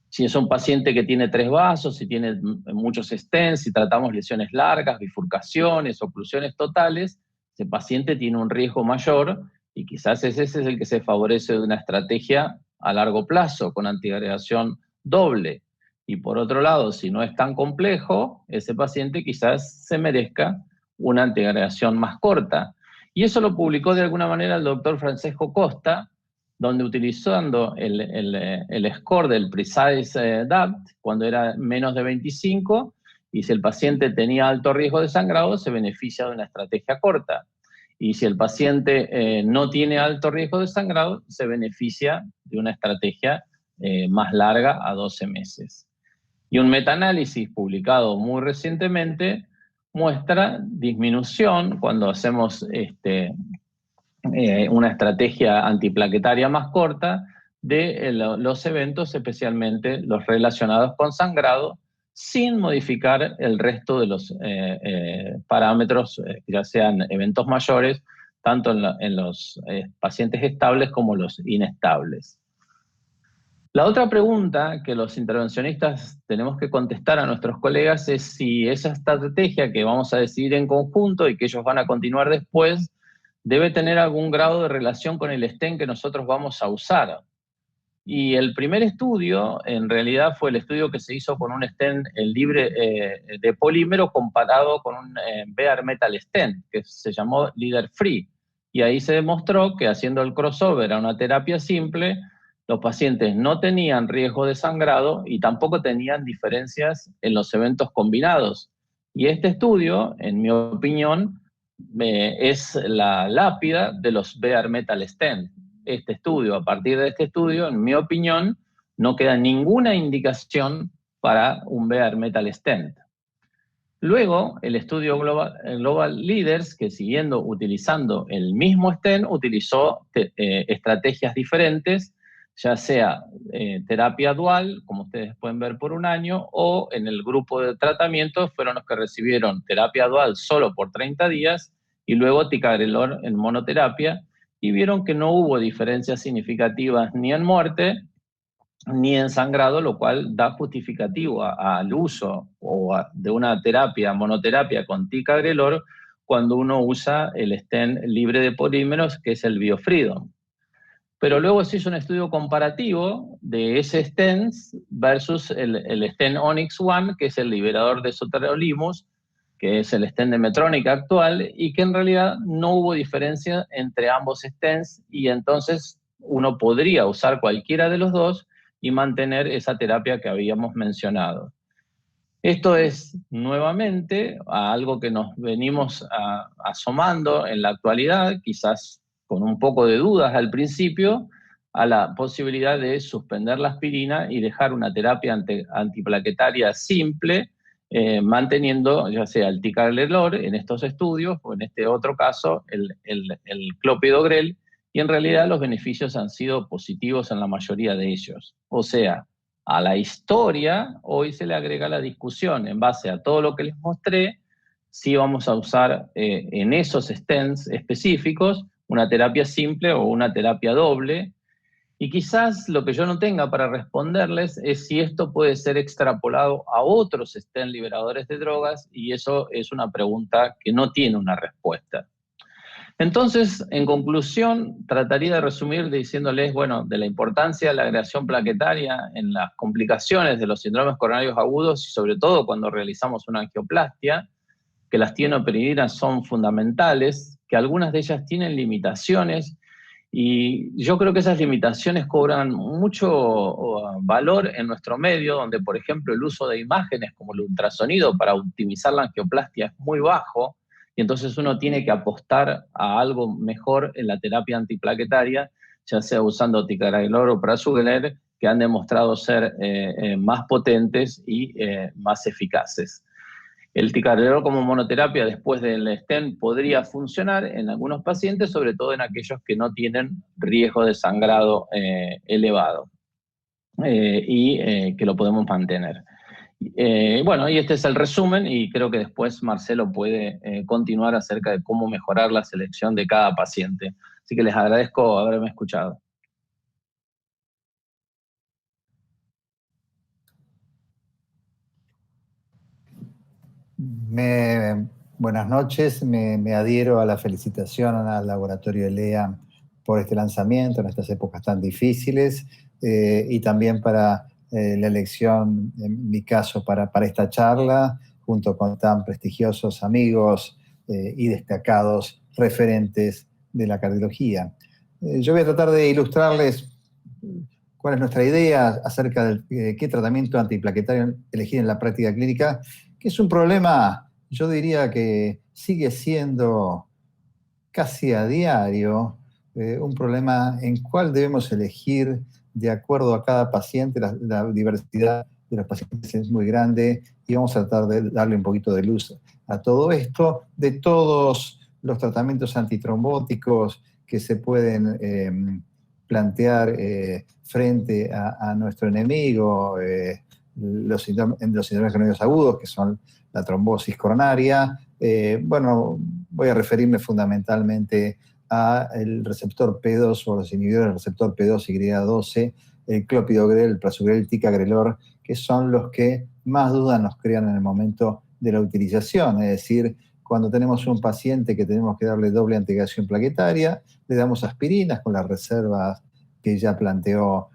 Si es un paciente que tiene 3 vasos, si tiene muchos stents, si tratamos lesiones largas, bifurcaciones, oclusiones totales, ese paciente tiene un riesgo mayor y quizás ese es el que se favorece de una estrategia a largo plazo con antiagregación doble. Y por otro lado, si no es tan complejo, ese paciente quizás se merezca una antiagregación más corta. Y eso lo publicó de alguna manera el doctor Francesco Costa, donde utilizando el score del Precise DAPT, cuando era menos de 25, y si el paciente tenía alto riesgo de sangrado, se beneficia de una estrategia corta. Y si el paciente no tiene alto riesgo de sangrado, se beneficia de una estrategia más larga a 12 meses. Y un metaanálisis publicado muy recientemente muestra disminución cuando hacemos una estrategia antiplaquetaria más corta de los eventos, especialmente los relacionados con sangrado, sin modificar el resto de los parámetros, ya sean eventos mayores, tanto en los pacientes estables como los inestables. La otra pregunta que los intervencionistas tenemos que contestar a nuestros colegas es si esa estrategia que vamos a decidir en conjunto y que ellos van a continuar después, debe tener algún grado de relación con el stent que nosotros vamos a usar. Y el primer estudio, en realidad, fue el estudio que se hizo con un stent libre de polímero comparado con un bare metal stent, que se llamó Leader Free. Y ahí se demostró que haciendo el crossover a una terapia simple, los pacientes no tenían riesgo de sangrado y tampoco tenían diferencias en los eventos combinados. Y este estudio, en mi opinión, es la lápida de los bare metal stent. A partir de este estudio, en mi opinión, no queda ninguna indicación para un bare metal stent. Luego, el estudio Global Leaders, que utilizando el mismo stent, utilizó estrategias diferentes, ya sea terapia dual, como ustedes pueden ver, por 1 año, o en el grupo de tratamiento fueron los que recibieron terapia dual solo por 30 días y luego ticagrelor en monoterapia, y vieron que no hubo diferencias significativas ni en muerte ni en sangrado, lo cual da justificativo al uso de una monoterapia con ticagrelor cuando uno usa el stent libre de polímeros, que es el BioFreedom. Pero luego se hizo un estudio comparativo de ese stent versus el stent Onyx One, que es el liberador de sotolimus, que es el stent de Medtronic actual, y que en realidad no hubo diferencia entre ambos stents, y entonces uno podría usar cualquiera de los dos y mantener esa terapia que habíamos mencionado. Esto es nuevamente a algo que nos venimos asomando en la actualidad, quizás con un poco de dudas al principio, a la posibilidad de suspender la aspirina y dejar una terapia antiplaquetaria simple, manteniendo ya sea el ticagrelor en estos estudios o en este otro caso el clopidogrel, y en realidad los beneficios han sido positivos en la mayoría de ellos. O sea, a la historia hoy se le agrega la discusión en base a todo lo que les mostré, si vamos a usar en esos stents específicos una terapia simple o una terapia doble. Y quizás lo que yo no tenga para responderles es si esto puede ser extrapolado a otros stent liberadores de drogas, y eso es una pregunta que no tiene una respuesta. Entonces, en conclusión, trataría de resumir diciéndoles, bueno, de la importancia de la agregación plaquetaria en las complicaciones de los síndromes coronarios agudos y sobre todo cuando realizamos una angioplastia, que las tienoperidinas son fundamentales, que algunas de ellas tienen limitaciones Y yo creo que esas limitaciones cobran mucho valor en nuestro medio, donde, por ejemplo, el uso de imágenes como el ultrasonido para optimizar la angioplastia es muy bajo, y entonces uno tiene que apostar a algo mejor en la terapia antiplaquetaria, ya sea usando ticagrelor o prasugrel, que han demostrado ser más potentes y más eficaces. El ticagrelor como monoterapia después del stent podría funcionar en algunos pacientes, sobre todo en aquellos que no tienen riesgo de sangrado elevado y que lo podemos mantener. Bueno, y este es el resumen y creo que después Marcelo puede continuar acerca de cómo mejorar la selección de cada paciente. Así que les agradezco haberme escuchado. Buenas noches, me adhiero a la felicitación al laboratorio ELEA por este lanzamiento en estas épocas tan difíciles y también para la elección, en mi caso, para esta charla, junto con tan prestigiosos amigos y destacados referentes de la cardiología. Yo voy a tratar de ilustrarles cuál es nuestra idea acerca de qué tratamiento antiplaquetario elegir en la práctica clínica, que es un problema, yo diría que sigue siendo casi a diario, un problema en cuál debemos elegir de acuerdo a cada paciente. La diversidad de los pacientes es muy grande y vamos a tratar de darle un poquito de luz a todo esto, de todos los tratamientos antitrombóticos que se pueden plantear frente a nuestro enemigo, los síndromes coronarios agudos, que son la trombosis coronaria. Bueno, voy a referirme fundamentalmente al receptor P2 o los inhibidores del receptor P2 y Y12, el clopidogrel, el prasugrel, el ticagrelor, que son los que más dudas nos crean en el momento de la utilización. Es decir, cuando tenemos un paciente que tenemos que darle doble antiagregación plaquetaria, le damos aspirinas con las reservas que ya planteó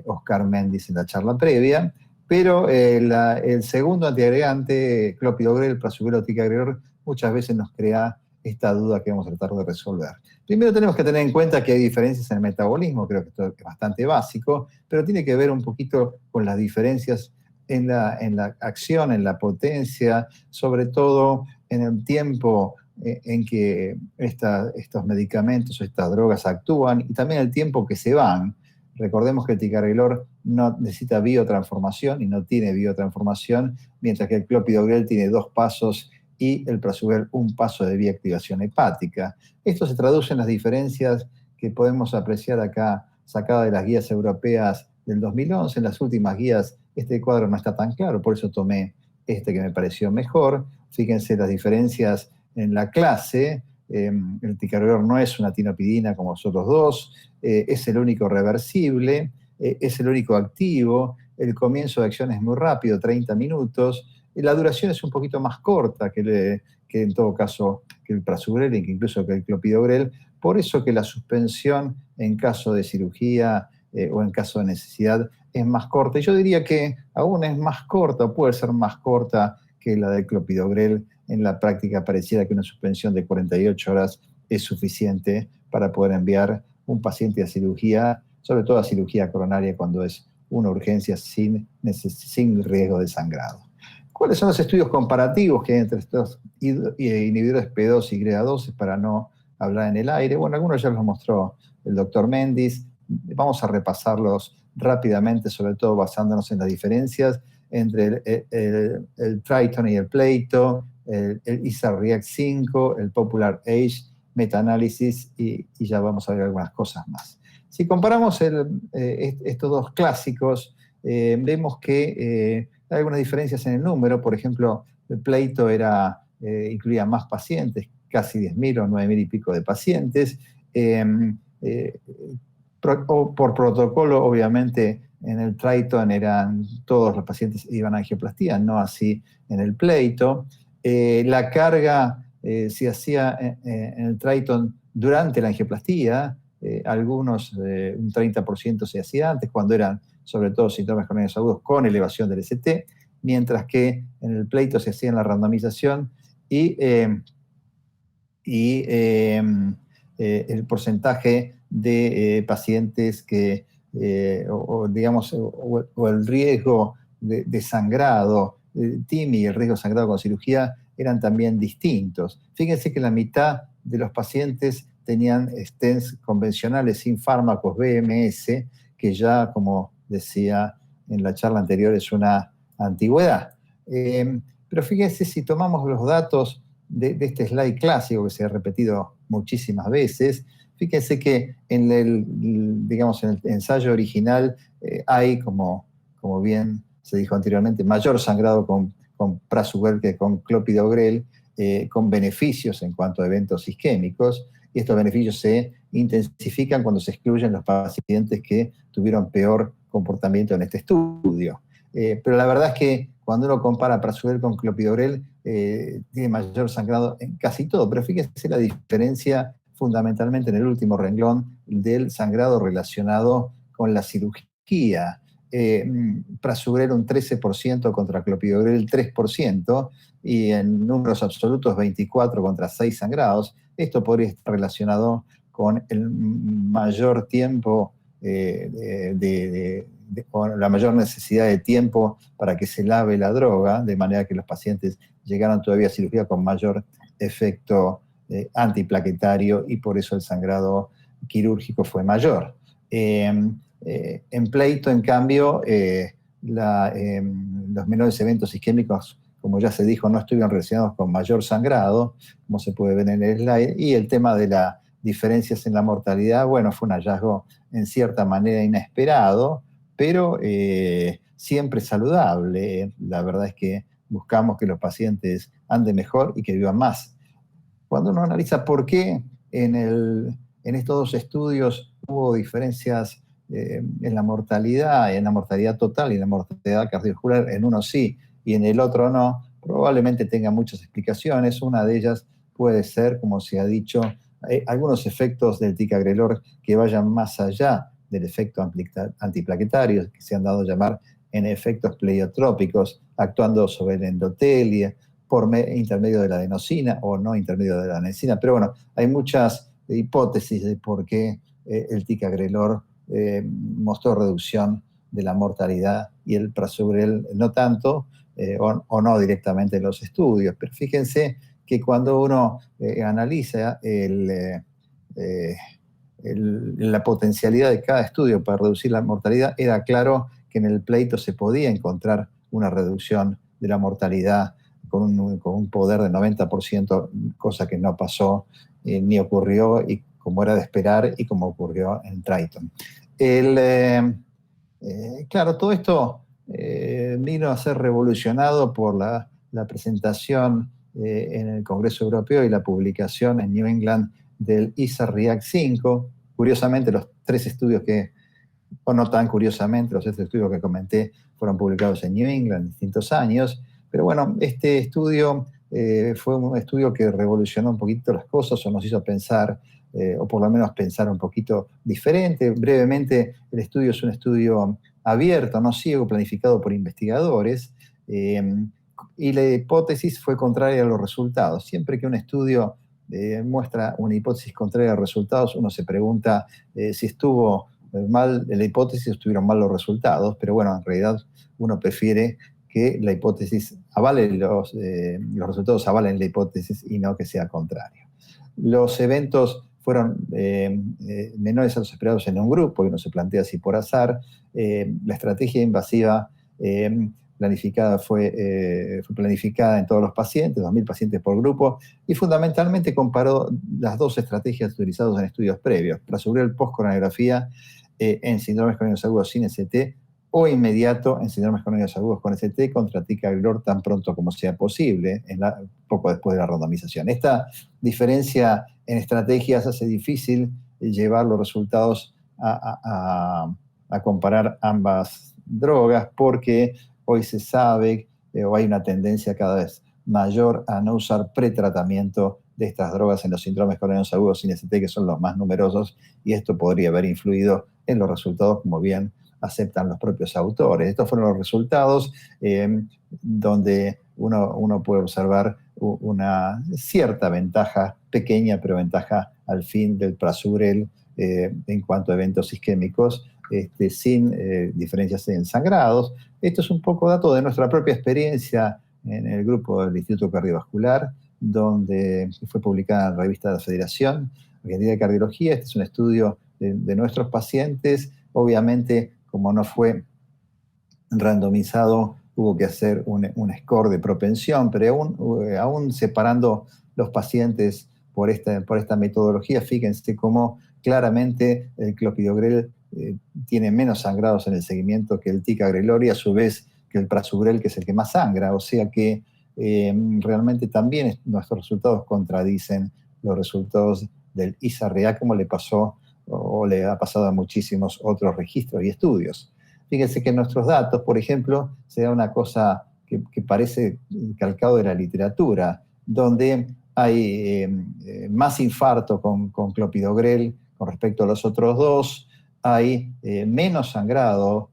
Oscar Méndez en la charla previa, pero el segundo antiagregante, clopidogrel, prasugrel o ticagrelor, muchas veces nos crea esta duda que vamos a tratar de resolver. Primero tenemos que tener en cuenta que hay diferencias en el metabolismo, creo que esto es bastante básico, pero tiene que ver un poquito con las diferencias en la acción, en la potencia, sobre todo en el tiempo en que estos medicamentos o estas drogas actúan y también el tiempo que se van. Recordemos que el ticagrelor no necesita biotransformación y no tiene biotransformación, mientras que el clopidogrel tiene 2 pasos y el prasugrel 1 paso de bioactivación hepática. Esto se traduce en las diferencias que podemos apreciar acá, sacadas de las guías europeas del 2011. En las últimas guías este cuadro no está tan claro, por eso tomé este que me pareció mejor. Fíjense las diferencias en la clase. El ticagrelor no es una tinopidina como los otros dos, es el único reversible, es el único activo, el comienzo de acción es muy rápido, 30 minutos, y la duración es un poquito más corta que en todo caso que el prasugrel y que incluso que el clopidogrel, por eso que la suspensión en caso de cirugía o en caso de necesidad es más corta. Y yo diría que aún es más corta, o puede ser más corta que la del clopidogrel. En la práctica pareciera que una suspensión de 48 horas es suficiente para poder enviar un paciente a cirugía, sobre todo a cirugía coronaria cuando es una urgencia sin riesgo de sangrado. ¿Cuáles son los estudios comparativos que hay entre estos inhibidores P2 y Y12 para no hablar en el aire? Bueno, algunos ya los mostró el doctor Méndez. Vamos a repasarlos rápidamente, sobre todo basándonos en las diferencias entre el Triton y el Pleito, el ISA-REACT 5, el Popular Age, metaanálisis y ya vamos a ver algunas cosas más. Si comparamos estos dos clásicos, vemos que hay algunas diferencias en el número. Por ejemplo, el Pleito incluía más pacientes, casi 10.000 o 9.000 y pico de pacientes. Por protocolo, obviamente, en el Triton todos los pacientes iban a angioplastía, no así en el Pleito. La carga se hacía en el Triton durante la angioplastía, algunos, un 30% se hacía antes, cuando eran sobre todo síntomas coronarios agudos con elevación del ST, mientras que en el Pleito se hacía en la randomización y el porcentaje de pacientes que, digamos, o el riesgo de sangrado, TIMI y el riesgo de sangrado con cirugía eran también distintos. Fíjense que la mitad de los pacientes tenían stents convencionales sin fármacos BMS, que ya, como decía en la charla anterior, es una antigüedad. Pero fíjense, si tomamos los datos de este slide clásico que se ha repetido muchísimas veces, fíjense que en el ensayo original hay, como bien se dijo anteriormente, mayor sangrado con Prasugrel que con clopidogrel, con beneficios en cuanto a eventos isquémicos, y estos beneficios se intensifican cuando se excluyen los pacientes que tuvieron peor comportamiento en este estudio. Pero la verdad es que cuando uno compara Prasugrel con clopidogrel, tiene mayor sangrado en casi todo, pero fíjense la diferencia fundamentalmente en el último renglón del sangrado relacionado con la cirugía. Prasugrel un 13% contra clopidogrel 3%, y en números absolutos 24 contra 6 sangrados. Esto podría estar relacionado con el mayor tiempo, con la mayor necesidad de tiempo para que se lave la droga, de manera que los pacientes llegaran todavía a cirugía con mayor efecto antiplaquetario, y por eso el sangrado quirúrgico fue mayor. En pleito, en cambio, los menores eventos isquémicos, como ya se dijo, no estuvieron relacionados con mayor sangrado, como se puede ver en el slide, y el tema de las diferencias en la mortalidad, bueno, fue un hallazgo en cierta manera inesperado, pero siempre saludable. La verdad es que buscamos que los pacientes anden mejor y que vivan más. Cuando uno analiza por qué en estos dos estudios hubo diferencias en la mortalidad total y en la mortalidad cardiovascular, en uno sí y en el otro no, probablemente tenga muchas explicaciones. Una de ellas puede ser, como se ha dicho, algunos efectos del ticagrelor que vayan más allá del efecto antiplaquetario, que se han dado a llamar en efectos pleiotrópicos, actuando sobre el endotelio por intermedio de la adenosina o no intermedio de la adenosina. Pero bueno, hay muchas hipótesis de por qué el ticagrelor mostró reducción de la mortalidad y el Prasugrel no tanto, o no directamente en los estudios. Pero fíjense que cuando uno analiza la potencialidad de cada estudio para reducir la mortalidad, era claro que en el pleito se podía encontrar una reducción de la mortalidad con un poder de 90%, cosa que no pasó ni ocurrió, y como era de esperar y como ocurrió en Triton. Claro, todo esto vino a ser revolucionado por la presentación en el Congreso Europeo y la publicación en New England del ISA-REACT 5. Curiosamente, los tres estudios o no tan curiosamente, los tres estudios que comenté fueron publicados en New England en distintos años. Pero bueno, este estudio fue un estudio que revolucionó un poquito las cosas, o nos hizo pensar, o por lo menos pensar un poquito diferente. Brevemente, el estudio es un estudio abierto, no ciego, planificado por investigadores, y la hipótesis fue contraria a los resultados. Siempre que un estudio muestra una hipótesis contraria a los resultados, uno se pregunta si estuvo mal la hipótesis o estuvieron mal los resultados, pero bueno, en realidad uno prefiere que la hipótesis avale los resultados avalen la hipótesis y no que sea contrario. Los eventos fueron menores a los esperados en un grupo, y uno se plantea así por azar. La estrategia invasiva planificada fue planificada en todos los pacientes, 2.000 pacientes por grupo, y fundamentalmente comparó las dos estrategias utilizadas en estudios previos: Prasugrel post-coronariografía en síndromes coronarios agudos sin ST, o inmediato en síndromes coronarios agudos con ST contra ticagrelor tan pronto como sea posible, poco después de la randomización. Esta diferencia en estrategias hace difícil llevar los resultados a comparar ambas drogas, porque hoy se sabe, o hay una tendencia cada vez mayor a no usar pretratamiento de estas drogas en los síndromes coronarios agudos sin ST, que son los más numerosos, y esto podría haber influido en los resultados, como bien aceptan los propios autores. Estos fueron los resultados donde uno puede observar una cierta ventaja, pequeña, pero ventaja al fin del prasugrel en cuanto a eventos isquémicos, sin diferencias en sangrados. Esto es un poco dato de nuestra propia experiencia en el grupo del Instituto Cardiovascular, donde fue publicada en la revista de la Federación Argentina de Cardiología. Este es un estudio de nuestros pacientes. Obviamente, como no fue randomizado, hubo que hacer un score de propensión, pero aún separando los pacientes por esta metodología, fíjense cómo claramente el clopidogrel tiene menos sangrados en el seguimiento que el ticagrelor y a su vez que el prasugrel, que es el que más sangra. O sea que realmente también nuestros resultados contradicen los resultados del ISA-REACT, como le pasó o le ha pasado a muchísimos otros registros y estudios. Fíjense que en nuestros datos, por ejemplo, se da una cosa que parece calcado de la literatura, donde hay más infarto con clopidogrel con respecto a los otros dos, hay menos sangrado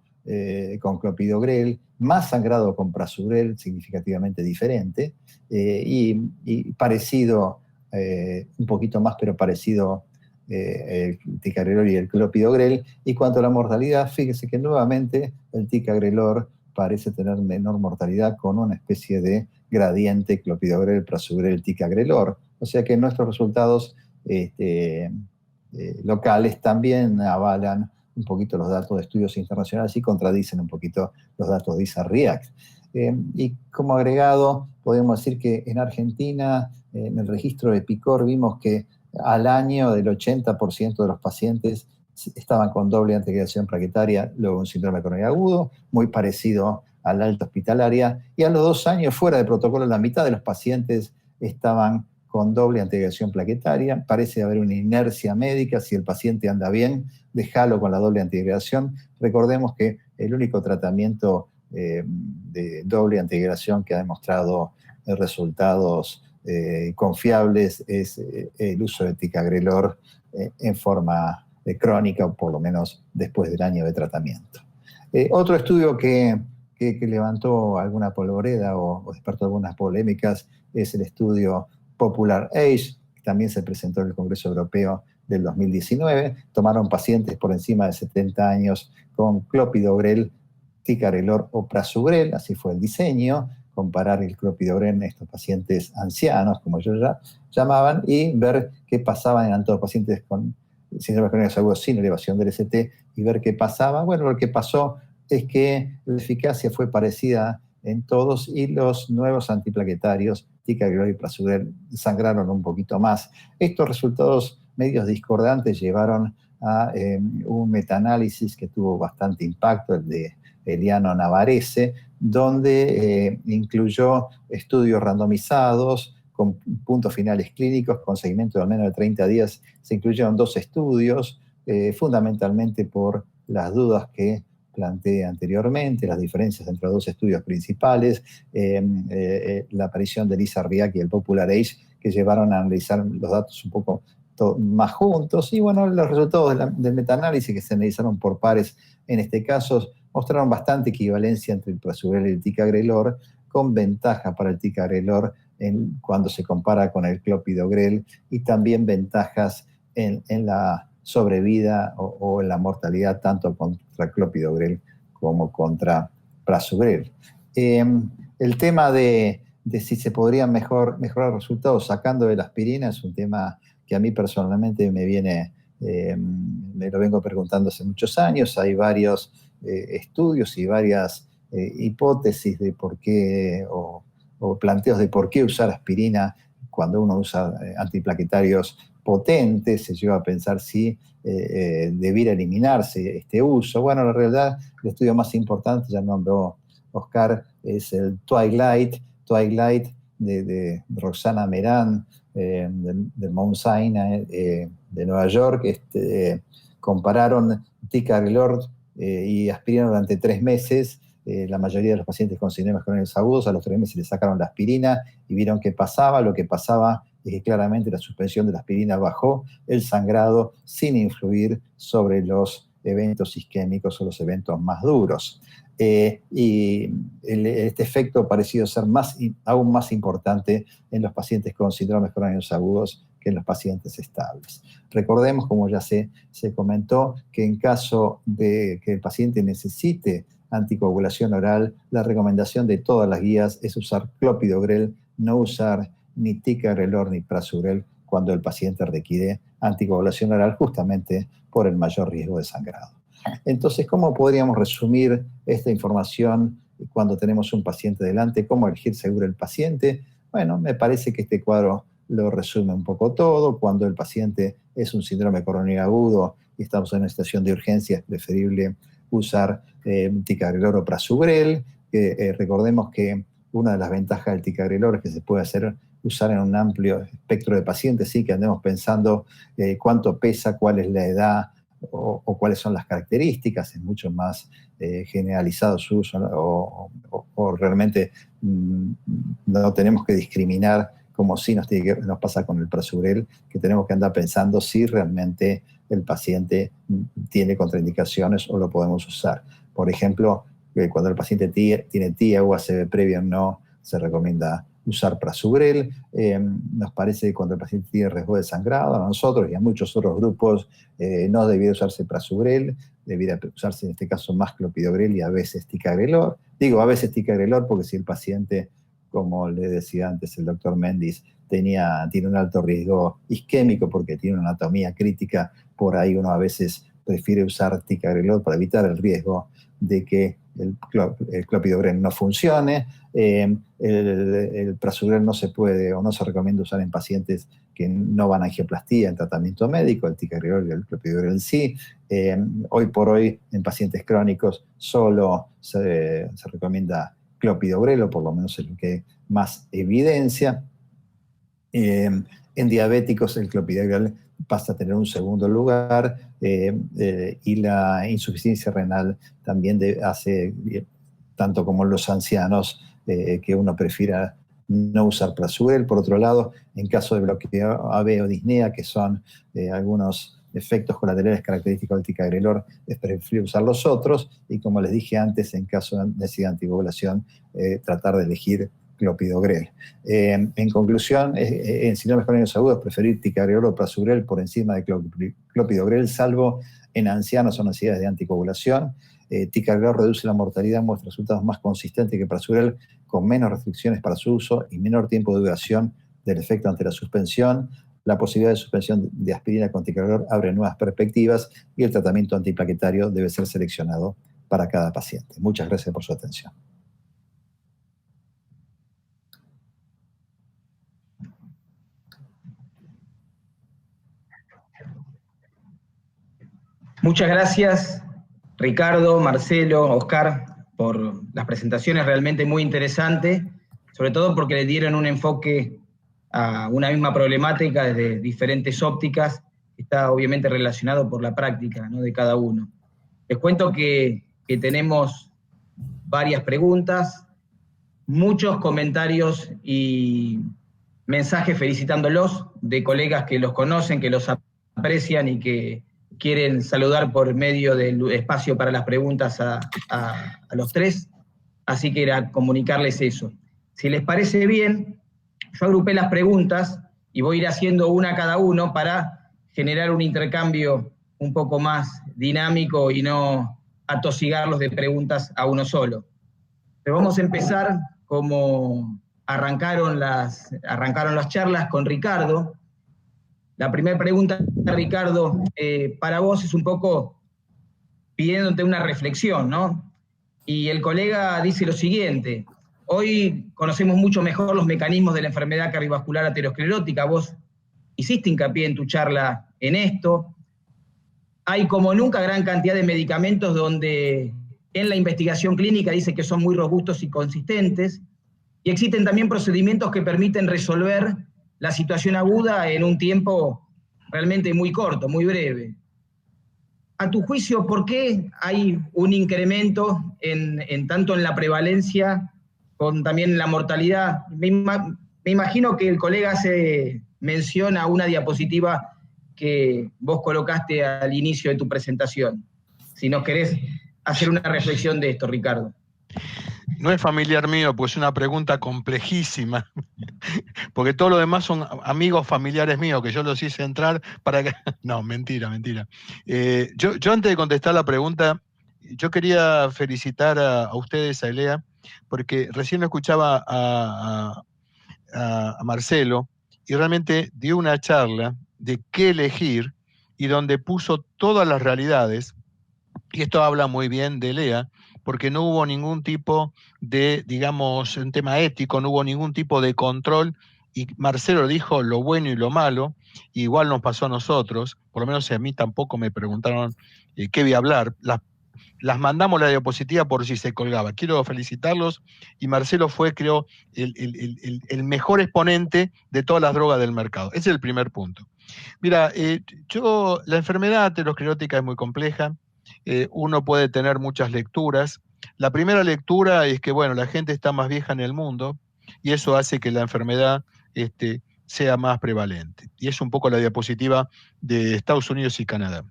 con clopidogrel, más sangrado con prasugrel, significativamente diferente, y parecido, un poquito más, pero parecido el ticagrelor y el clopidogrel. Y cuanto a la mortalidad, fíjese que nuevamente el ticagrelor parece tener menor mortalidad con una especie de gradiente clopidogrel, prasugrel, ticagrelor. O sea que nuestros resultados locales también avalan un poquito los datos de estudios internacionales y contradicen un poquito los datos de ISA-REACT. Y como agregado, podemos decir que en Argentina, en el registro de PICOR, vimos que al año del 80% de los pacientes estaban con doble antiagregación plaquetaria, luego un síndrome coronario agudo, muy parecido a la alta hospitalaria, y a los 2 años, fuera de protocolo, la mitad de los pacientes estaban con doble antiagregación plaquetaria. Parece haber una inercia médica. Si el paciente anda bien, déjalo con la doble antiagregación. Recordemos que el único tratamiento de doble antiagregación que ha demostrado resultados confiables es el uso de ticagrelor en forma crónica, o por lo menos después del año de tratamiento. Otro estudio que levantó alguna polvoreda o despertó algunas polémicas es el estudio Popular Age, que también se presentó en el Congreso Europeo del 2019. Tomaron pacientes por encima de 70 años con clopidogrel, ticagrelor o prasugrel, así fue el diseño, comparar el clopidogrel en estos pacientes ancianos, como ellos ya llamaban, y ver qué pasaba. Eran todos pacientes con síndrome crónico agudo sin elevación del ST, y ver qué pasaba. Bueno, lo que pasó es que la eficacia fue parecida en todos y los nuevos antiplaquetarios, ticagrelor y prasugrel, sangraron un poquito más. Estos resultados medios discordantes llevaron a un metaanálisis que tuvo bastante impacto, el de Eliano Navarrese, donde incluyó estudios randomizados con puntos finales clínicos, con seguimiento de al menos de 30 días. Se incluyeron 2 estudios, fundamentalmente por las dudas que planteé anteriormente, las diferencias entre los 2 estudios principales, la aparición del ISA-REACT y el Popular Age, que llevaron a analizar los datos un poco más juntos. Y bueno, los resultados del metaanálisis, que se analizaron por pares en este caso, mostraron bastante equivalencia entre el prasugrel y el ticagrelor, con ventaja para el ticagrelor cuando se compara con el clopidogrel, y también ventajas en la sobrevida o en la mortalidad, tanto contra clopidogrel como contra prasugrel. El tema de si se podrían mejorar resultados sacando de la aspirina es un tema que a mí personalmente me lo vengo preguntando hace muchos años. Hay varios estudios y varias hipótesis de por qué, o planteos de por qué usar aspirina cuando uno usa antiplaquetarios potentes. Se lleva a pensar si debiera eliminarse este uso. Bueno, en realidad el estudio más importante, ya nombró Oscar, es el Twilight de Roxana Meran, del Mount Sinai de Nueva York. Compararon ticagrelor y aspirina durante 3 meses. La mayoría de los pacientes con síndromes crónicos agudos, a los 3 meses le sacaron la aspirina y vieron qué pasaba. Lo que pasaba es que claramente la suspensión de la aspirina bajó el sangrado sin influir sobre los eventos isquémicos o los eventos más duros. Y este efecto ha parecido ser aún más importante en los pacientes con síndromes coronarios agudos que en los pacientes estables. Recordemos, como ya se comentó, que en caso de que el paciente necesite anticoagulación oral, la recomendación de todas las guías es usar clopidogrel, no usar ni ticagrelor ni prasugrel cuando el paciente requiere anticoagulación oral, justamente por el mayor riesgo de sangrado. Entonces, ¿cómo podríamos resumir esta información cuando tenemos un paciente delante? ¿Cómo elegir seguro el paciente? Bueno, me parece que este cuadro lo resume un poco todo. Cuando el paciente es un síndrome coronario agudo y estamos en una situación de urgencia, es preferible usar ticagrelor o prasugrel. Recordemos que una de las ventajas del ticagrelor es que se puede usar en un amplio espectro de pacientes, sí, que andemos pensando cuánto pesa, cuál es la edad o cuáles son las características. Es mucho más generalizado su uso, ¿no? o realmente no tenemos que discriminar, como sí nos pasa con el prasugrel, que tenemos que andar pensando si realmente el paciente tiene contraindicaciones o lo podemos usar. Por ejemplo, cuando el paciente tiene TIA o ACV previo, no se recomienda usar prasugrel. Nos parece que cuando el paciente tiene riesgo de sangrado, a nosotros y a muchos otros grupos no debiera usarse prasugrel, debiera usarse en este caso más clopidogrel y a veces ticagrelor. Digo a veces ticagrelor porque si el paciente, como le decía antes el doctor Méndez, tiene un alto riesgo isquémico porque tiene una anatomía crítica, por ahí uno a veces prefiere usar ticagrelor para evitar el riesgo de que el clopidogrel no funcione. El prasugrel no se puede o no se recomienda usar en pacientes que no van a angioplastía en tratamiento médico, el ticagrelor y el clopidogrel sí. Hoy por hoy en pacientes crónicos solo se recomienda clopidogrel, o por lo menos es lo que más evidencia. En diabéticos el clopidogrel pasa a tener un segundo lugar y la insuficiencia renal también hace, tanto como en los ancianos, que uno prefiera no usar prasugrel. Por otro lado, en caso de bloqueo AB o disnea, que son algunos efectos colaterales característicos del ticagrelor, es preferible usar los otros, y como les dije antes, en caso de necesidad de anticoagulación, tratar de elegir clopidogrel. En conclusión, en síndromes coronarios agudos, preferir ticagrelor o prasugrel por encima de clopidogrel, salvo en ancianos o necesidades de anticoagulación. Ticagrelor reduce la mortalidad, muestra resultados más consistentes que prasugrel, con menos restricciones para su uso y menor tiempo de duración del efecto ante la suspensión. La posibilidad de suspensión de aspirina con ticagrelor abre nuevas perspectivas y el tratamiento antiplaquetario debe ser seleccionado para cada paciente. Muchas gracias por su atención. Muchas gracias, Ricardo, Marcelo, Oscar, por las presentaciones realmente muy interesantes, sobre todo porque le dieron un enfoque a una misma problemática desde diferentes ópticas, que está obviamente relacionado por la práctica, ¿no?, de cada uno. Les cuento que tenemos varias preguntas, muchos comentarios y mensajes felicitándolos de colegas que los conocen, que los aprecian y que quieren saludar por medio del espacio para las preguntas a los tres, así que era comunicarles eso. Si les parece bien, yo agrupé las preguntas y voy a ir haciendo una a cada uno para generar un intercambio un poco más dinámico y no atosigarlos de preguntas a uno solo. Pero vamos a empezar como arrancaron las charlas con Ricardo. La primera pregunta, Ricardo, para vos es un poco pidiéndote una reflexión, ¿no? Y el colega dice lo siguiente: hoy conocemos mucho mejor los mecanismos de la enfermedad cardiovascular aterosclerótica, vos hiciste hincapié en tu charla en esto. Hay como nunca gran cantidad de medicamentos donde en la investigación clínica dice que son muy robustos y consistentes, y existen también procedimientos que permiten resolver la situación aguda en un tiempo realmente muy corto, muy breve. A tu juicio, ¿por qué hay un incremento tanto en la prevalencia como también en la mortalidad? Me imagino que el colega hace mención a una diapositiva que vos colocaste al inicio de tu presentación. si nos querés hacer una reflexión de esto, Ricardo. No es familiar mío, pues es una pregunta complejísima, porque todo lo demás son amigos familiares míos, que yo los hice entrar para que... No, mentira. Yo antes de contestar la pregunta, yo quería felicitar a ustedes, a Elea, porque recién escuchaba a Marcelo, y realmente dio una charla de qué elegir, y donde puso todas las realidades, y esto habla muy bien de Elea, porque no hubo ningún tipo de, digamos, un tema ético, no hubo ningún tipo de control, y Marcelo dijo lo bueno y lo malo, y igual nos pasó a nosotros, por lo menos a mí tampoco me preguntaron qué iba a hablar, las mandamos la diapositiva por si se colgaba. Quiero felicitarlos, y Marcelo fue, creo, el mejor exponente de todas las drogas del mercado. Ese es el primer punto. Mira, la enfermedad aterosclerótica es muy compleja. Uno puede tener muchas lecturas. La primera lectura es que, bueno, la gente está más vieja en el mundo, y eso hace que la enfermedad sea más prevalente. Y es un poco la diapositiva de Estados Unidos y Canadá.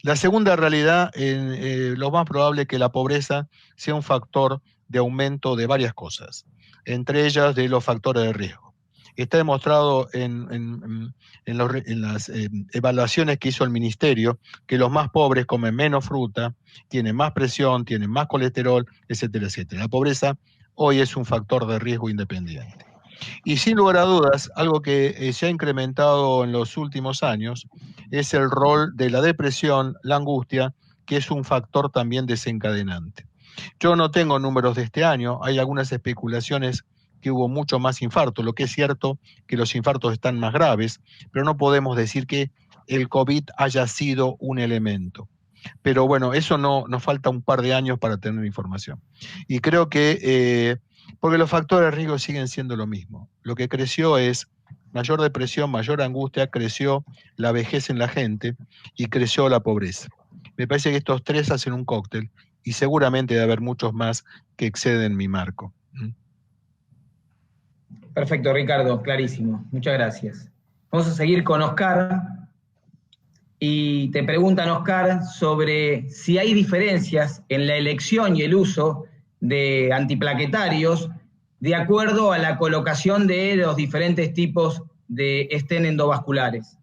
La segunda realidad, lo más probable es que la pobreza sea un factor de aumento de varias cosas, entre ellas de los factores de riesgo. Está demostrado en las evaluaciones que hizo el ministerio que los más pobres comen menos fruta, tienen más presión, tienen más colesterol, etcétera, etcétera. La pobreza hoy es un factor de riesgo independiente. Y sin lugar a dudas, algo que se ha incrementado en los últimos años es el rol de la depresión, la angustia, que es un factor también desencadenante. Yo no tengo números de este año, hay algunas especulaciones que hubo mucho más infartos, lo que es cierto que los infartos están más graves, pero no podemos decir que el COVID haya sido un elemento. Pero bueno, eso nos falta un par de años para tener información. Y creo que, porque los factores de riesgo siguen siendo lo mismo. Lo que creció es mayor depresión, mayor angustia, creció la vejez en la gente y creció la pobreza. Me parece que estos tres hacen un cóctel, y seguramente debe haber muchos más que exceden mi marco. Perfecto, Ricardo, clarísimo. Muchas gracias. Vamos a seguir con Oscar. Y te preguntan, Oscar, sobre si hay diferencias en la elección y el uso de antiplaquetarios de acuerdo a la colocación de los diferentes tipos de stent endovasculares.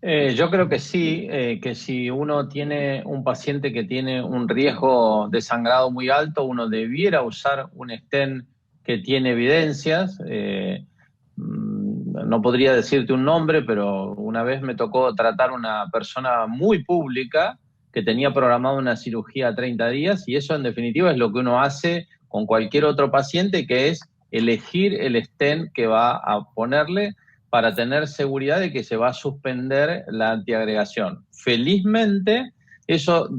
Yo creo que sí, que si uno tiene un paciente que tiene un riesgo de sangrado muy alto, uno debiera usar un stent que tiene evidencias. No podría decirte un nombre, pero una vez me tocó tratar una persona muy pública que tenía programada una cirugía a 30 días, y eso en definitiva es lo que uno hace con cualquier otro paciente, que es elegir el stent que va a ponerle para tener seguridad de que se va a suspender la antiagregación. Felizmente, eso,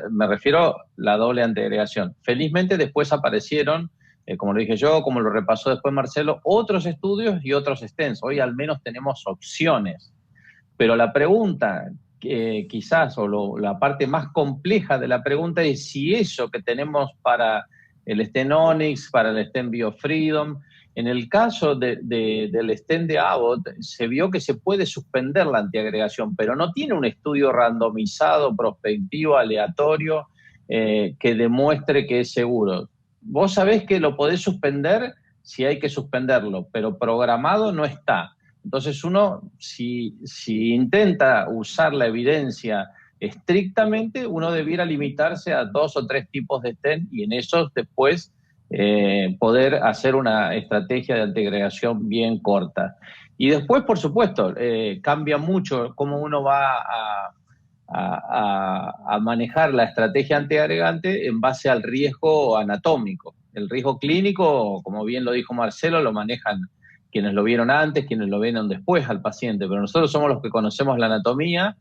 me refiero a la doble antiagregación, felizmente después aparecieron, como lo dije yo, como lo repasó después Marcelo, otros estudios y otros stents. Hoy al menos tenemos opciones. Pero la pregunta, quizás, o la parte más compleja de la pregunta es si eso que tenemos para el stent Onyx, para el stent BioFreedom, en el caso del stent de Abbott, se vio que se puede suspender la antiagregación, pero no tiene un estudio randomizado, prospectivo, aleatorio, que demuestre que es seguro. Vos sabés que lo podés suspender si hay que suspenderlo, pero programado no está. Entonces uno, si intenta usar la evidencia estrictamente, uno debiera limitarse a 2 o 3 tipos de stent, y en esos después poder hacer una estrategia de antiagregación bien corta. Y después, por supuesto, cambia mucho cómo uno va a manejar la estrategia antiagregante en base al riesgo anatómico. El riesgo clínico, como bien lo dijo Marcelo, lo manejan quienes lo vieron antes, quienes lo vieron después al paciente, pero nosotros somos los que conocemos la anatomía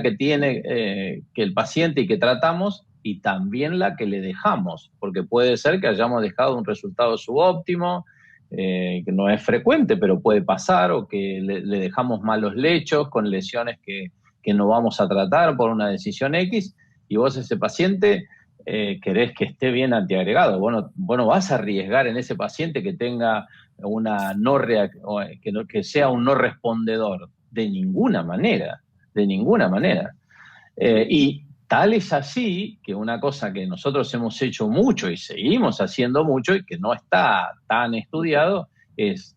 que tiene que el paciente y que tratamos, y también la que le dejamos, porque puede ser que hayamos dejado un resultado subóptimo, que no es frecuente, pero puede pasar, o que le dejamos malos lechos con lesiones que no vamos a tratar por una decisión X, y vos ese paciente querés que esté bien antiagregado. Bueno, vas a arriesgar en ese paciente que tenga una que sea un no respondedor, de ninguna manera. Y tal es así que una cosa que nosotros hemos hecho mucho y seguimos haciendo mucho y que no está tan estudiado es,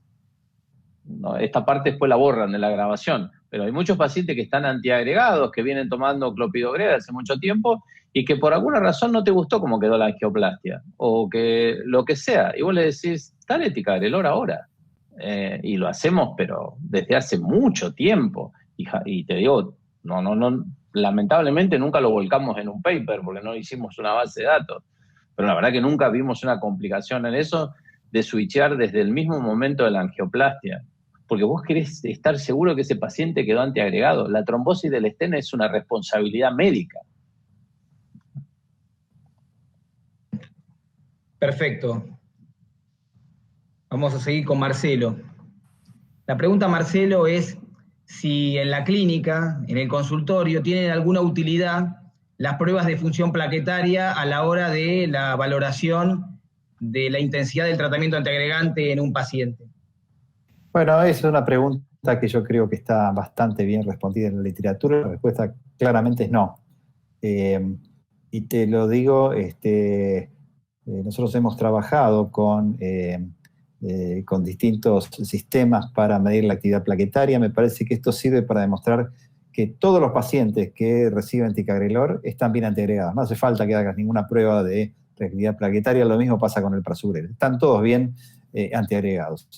no, esta parte después la borran de la grabación, pero hay muchos pacientes que están antiagregados, que vienen tomando clopidogrel hace mucho tiempo y que por alguna razón no te gustó cómo quedó la angioplastia, o que lo que sea, y vos le decís, dale ticagrelor ahora. Y lo hacemos, pero desde hace mucho tiempo. Y te digo, no, lamentablemente nunca lo volcamos en un paper porque no hicimos una base de datos. Pero la verdad que nunca vimos una complicación en eso de switchear desde el mismo momento de la angioplastia. Porque vos querés estar seguro que ese paciente quedó antiagregado. La trombosis del estén es una responsabilidad médica. Perfecto. Vamos a seguir con Marcelo. La pregunta, Marcelo, es si en la clínica, en el consultorio, tienen alguna utilidad las pruebas de función plaquetaria a la hora de la valoración de la intensidad del tratamiento antiagregante en un paciente. Bueno, es una pregunta que yo creo que está bastante bien respondida en la literatura. La respuesta claramente es no. Y te lo digo, nosotros hemos trabajado con distintos sistemas para medir la actividad plaquetaria. Me parece que esto sirve para demostrar que todos los pacientes que reciben ticagrelor están bien antiagregados. No hace falta que hagas ninguna prueba de actividad plaquetaria, lo mismo pasa con el prasugrel. Están todos bien antiagregados.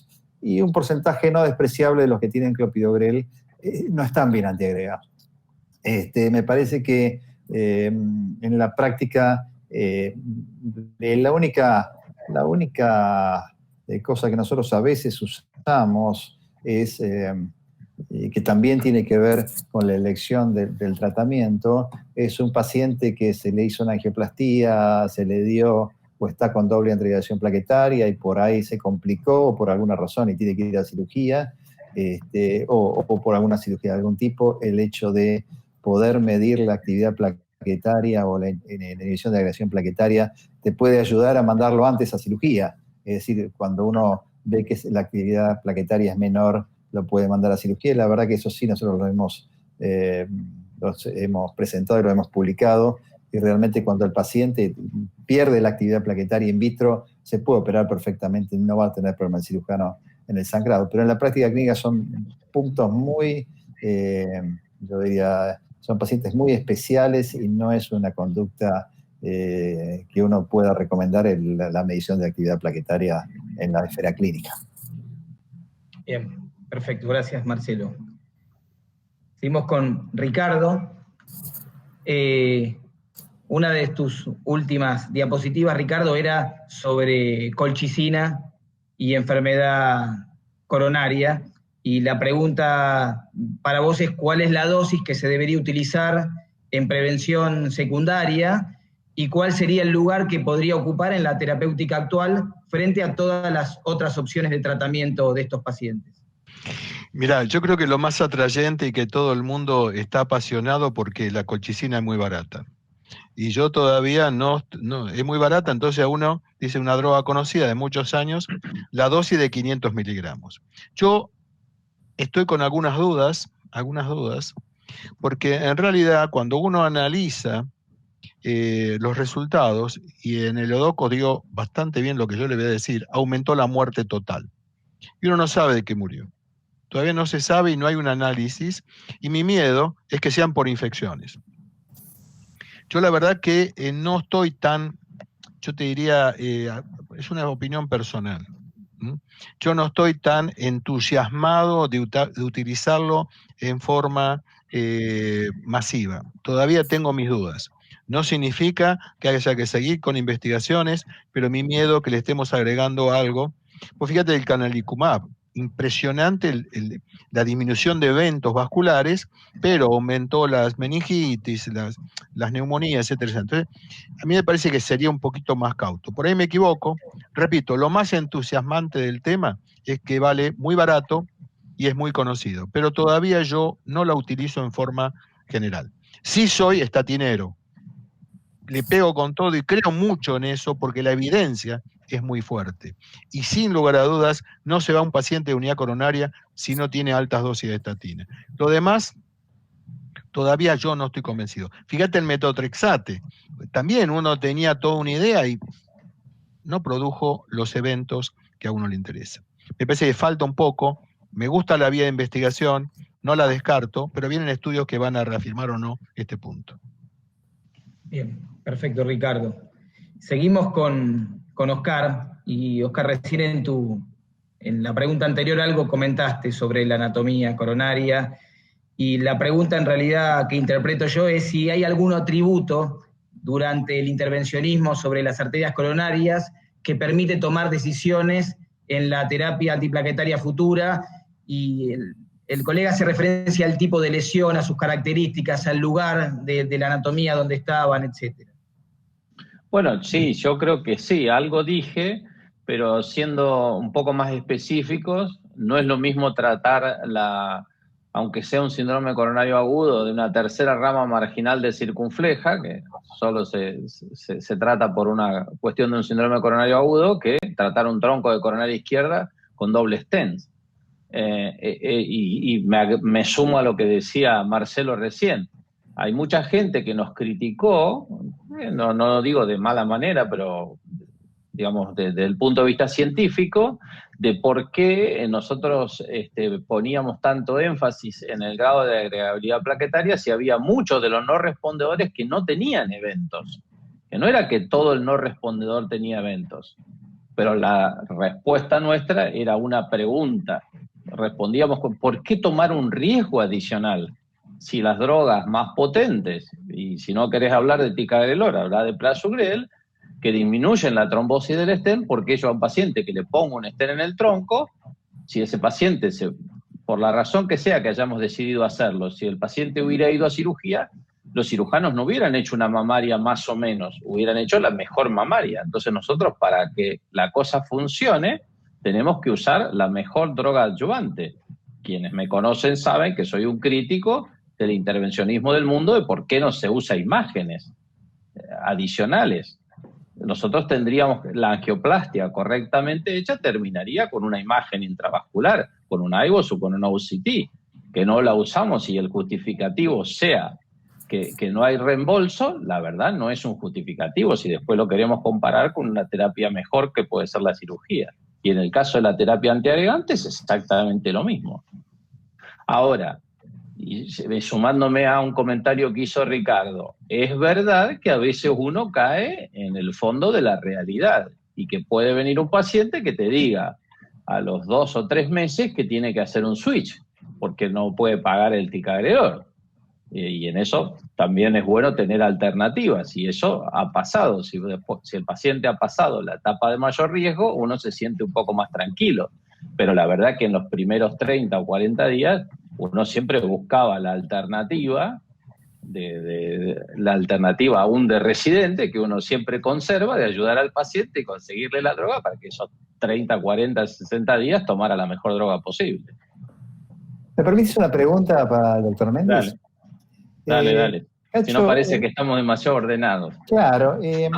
Y un porcentaje no despreciable de los que tienen clopidogrel no están bien antiagregados. Me parece que en la práctica la única cosa que nosotros a veces usamos es que también tiene que ver con la elección del tratamiento, es un paciente que se le hizo una angioplastía, se le dio o está con doble antiagregación plaquetaria y por ahí se complicó por alguna razón y tiene que ir a cirugía, o por alguna cirugía de algún tipo, el hecho de poder medir la actividad plaquetaria o la inhibición de agregación plaquetaria te puede ayudar a mandarlo antes a cirugía. Es decir, cuando uno ve que la actividad plaquetaria es menor, lo puede mandar a cirugía. Y la verdad que eso sí, nosotros lo hemos presentado y lo hemos publicado. Y realmente cuando el paciente pierde la actividad plaquetaria in vitro, se puede operar perfectamente, no va a tener problema el cirujano en el sangrado. Pero en la práctica clínica son puntos muy, yo diría, son pacientes muy especiales y no es una conducta que uno pueda recomendar la medición de actividad plaquetaria en la esfera clínica. Bien, perfecto, gracias Marcelo. Seguimos con Ricardo. Una de tus últimas diapositivas, Ricardo, era sobre colchicina y enfermedad coronaria. Y la pregunta para vos es ¿cuál es la dosis que se debería utilizar en prevención secundaria y cuál sería el lugar que podría ocupar en la terapéutica actual frente a todas las otras opciones de tratamiento de estos pacientes? Mirá, yo creo que lo más atrayente y que todo el mundo está apasionado porque la colchicina es muy barata. Y yo todavía no, es muy barata, entonces a uno dice una droga conocida de muchos años, la dosis de 500 miligramos. Yo estoy con algunas dudas, porque en realidad cuando uno analiza los resultados, y en el Odoco digo bastante bien lo que yo le voy a decir, aumentó la muerte total. Y uno no sabe de qué murió. Todavía no se sabe y no hay un análisis, y mi miedo es que sean por infecciones. Yo la verdad que no estoy tan, yo te diría, es una opinión personal. Yo no estoy tan entusiasmado de utilizarlo en forma masiva. Todavía tengo mis dudas. No significa que haya que seguir con investigaciones, pero mi miedo que le estemos agregando algo. Pues fíjate el canalicumab, impresionante la disminución de eventos vasculares, pero aumentó las meningitis, las neumonías, etcétera. Entonces, a mí me parece que sería un poquito más cauto. Por ahí me equivoco. Repito, lo más entusiasmante del tema es que vale muy barato y es muy conocido, pero todavía yo no la utilizo en forma general. Sí soy estatinero, le pego con todo y creo mucho en eso porque la evidencia es muy fuerte. Y sin lugar a dudas, no se va un paciente de unidad coronaria si no tiene altas dosis de estatina. Lo demás, todavía yo no estoy convencido. Fíjate el metotrexate, también uno tenía toda una idea y no produjo los eventos que a uno le interesa. Me parece que falta un poco, me gusta la vía de investigación, no la descarto, pero vienen estudios que van a reafirmar o no este punto. Bien, perfecto, Ricardo. Seguimos con Oscar, y Oscar, recién en la pregunta anterior algo comentaste sobre la anatomía coronaria, y la pregunta en realidad que interpreto yo es si hay algún atributo durante el intervencionismo sobre las arterias coronarias que permite tomar decisiones en la terapia antiplaquetaria futura, y el colega hace referencia al tipo de lesión, a sus características, al lugar de la anatomía donde estaban, etc. Bueno, sí, yo creo que sí, algo dije, pero siendo un poco más específicos, no es lo mismo tratar aunque sea un síndrome coronario agudo, de una tercera rama marginal de circunfleja, que solo se trata por una cuestión de un síndrome coronario agudo, que tratar un tronco de coronaria izquierda con doble stent. Y me sumo a lo que decía Marcelo recién. Hay mucha gente que nos criticó, no lo digo de mala manera, pero digamos desde el punto de vista científico, de por qué nosotros poníamos tanto énfasis en el grado de agregabilidad plaquetaria si había muchos de los no respondedores que no tenían eventos. Que no era que todo el no respondedor tenía eventos, pero la respuesta nuestra era una pregunta. Respondíamos con ¿por qué tomar un riesgo adicional? Si las drogas más potentes, y si no querés hablar de ticagrelor, habla de prasugrel, que disminuyen la trombosis del stent, porque yo a un paciente que le pongo un stent en el tronco, si ese paciente, por la razón que sea que hayamos decidido hacerlo, si el paciente hubiera ido a cirugía, los cirujanos no hubieran hecho una mamaria más o menos, hubieran hecho la mejor mamaria. Entonces nosotros, para que la cosa funcione, tenemos que usar la mejor droga adyuvante. Quienes me conocen saben que soy un crítico del intervencionismo del mundo, de por qué no se usa imágenes adicionales. Nosotros tendríamos la angioplastia correctamente hecha, terminaría con una imagen intravascular, con un IVOS o con una UCT, que no la usamos y el justificativo sea que no hay reembolso, la verdad no es un justificativo si después lo queremos comparar con una terapia mejor que puede ser la cirugía. Y en el caso de la terapia antiagregante es exactamente lo mismo. Ahora, y sumándome a un comentario que hizo Ricardo, es verdad que a veces uno cae en el fondo de la realidad y que puede venir un paciente que te diga a los 2 o 3 meses que tiene que hacer un switch porque no puede pagar el ticagrelor. Y en eso también es bueno tener alternativas, y eso ha pasado. Si el paciente ha pasado la etapa de mayor riesgo, uno se siente un poco más tranquilo. Pero la verdad que en los primeros 30 o 40 días uno siempre buscaba la alternativa, la alternativa aún de residente, que uno siempre conserva, de ayudar al paciente y conseguirle la droga para que esos 30, 40, 60 días tomara la mejor droga posible. ¿Me permites una pregunta para el doctor Méndez? Dale. Si no parece que estamos demasiado ordenados. Claro. En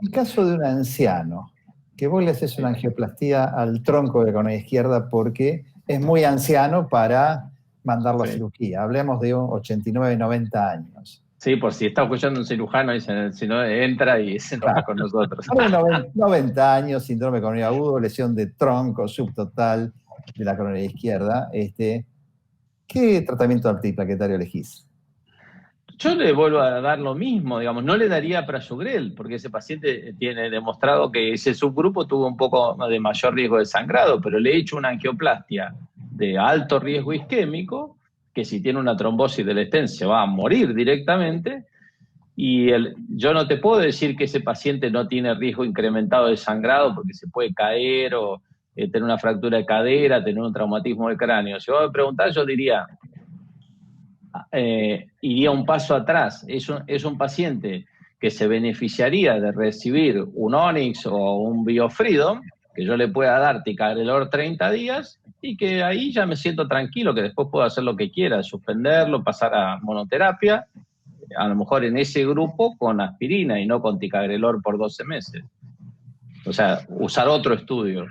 el caso de un anciano, que vos le haces una angioplastía al tronco de la coronaria izquierda porque es muy anciano para mandarlo a cirugía. Hablemos de 89, 90 años. Sí, por si está escuchando un cirujano, y si no entra y se enoja con nosotros. 90 años, síndrome coronario agudo, lesión de tronco subtotal de la coronaria izquierda. ¿Qué tratamiento antiplaquetario elegís? Yo le vuelvo a dar lo mismo, digamos, no le daría prasugrel, porque ese paciente tiene demostrado que ese subgrupo tuvo un poco de mayor riesgo de sangrado, pero le he hecho una angioplastia de alto riesgo isquémico, que si tiene una trombosis del stent se va a morir directamente, y yo no te puedo decir que ese paciente no tiene riesgo incrementado de sangrado porque se puede caer o tener una fractura de cadera, tener un traumatismo del cráneo. Si vos me preguntás, yo diría, iría un paso atrás. Es un paciente que se beneficiaría de recibir un Onyx o un BioFreedom, que yo le pueda dar ticagrelor 30 días, y que ahí ya me siento tranquilo, que después puedo hacer lo que quiera, suspenderlo, pasar a monoterapia, a lo mejor en ese grupo con aspirina y no con ticagrelor por 12 meses. O sea, usar otro estudio.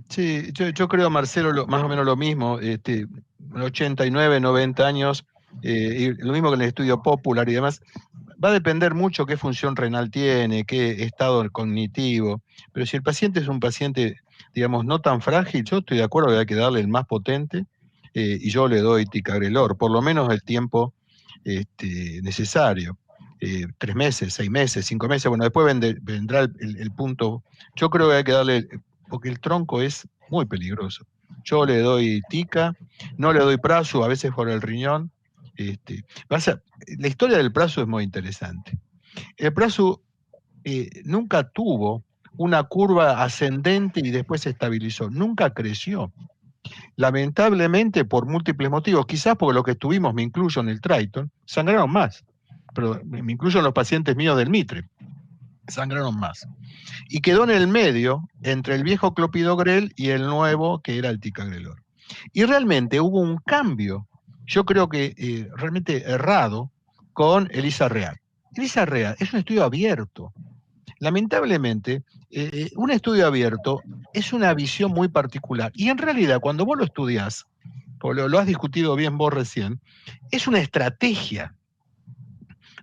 Sí, yo creo, Marcelo, más o menos lo mismo. 89, 90 años, y lo mismo que en el estudio popular y demás. Va a depender mucho qué función renal tiene, qué estado cognitivo, pero si el paciente es un paciente, digamos, no tan frágil, yo estoy de acuerdo que hay que darle el más potente, y yo le doy ticagrelor, por lo menos el tiempo necesario. 3 meses, 6 meses, 5 meses, bueno, después vendrá el punto. Yo creo que hay que darle, porque el tronco es muy peligroso. Yo le doy tica, no le doy prazo, a veces por el riñón. La historia del prazo es muy interesante. El prazo nunca tuvo una curva ascendente y después se estabilizó, nunca creció. Lamentablemente por múltiples motivos, quizás porque los que estuvimos, me incluyo en el Triton, sangraron más, pero me incluyo en los pacientes míos del Mitre, sangraron más. Y quedó en el medio entre el viejo clopidogrel y el nuevo que era el ticagrelor. Y realmente hubo un cambio, yo creo que realmente errado, con ELISA Real. ELISA Real es un estudio abierto. Lamentablemente, un estudio abierto es una visión muy particular. Y en realidad, cuando vos lo estudiás, lo has discutido bien vos recién, es una estrategia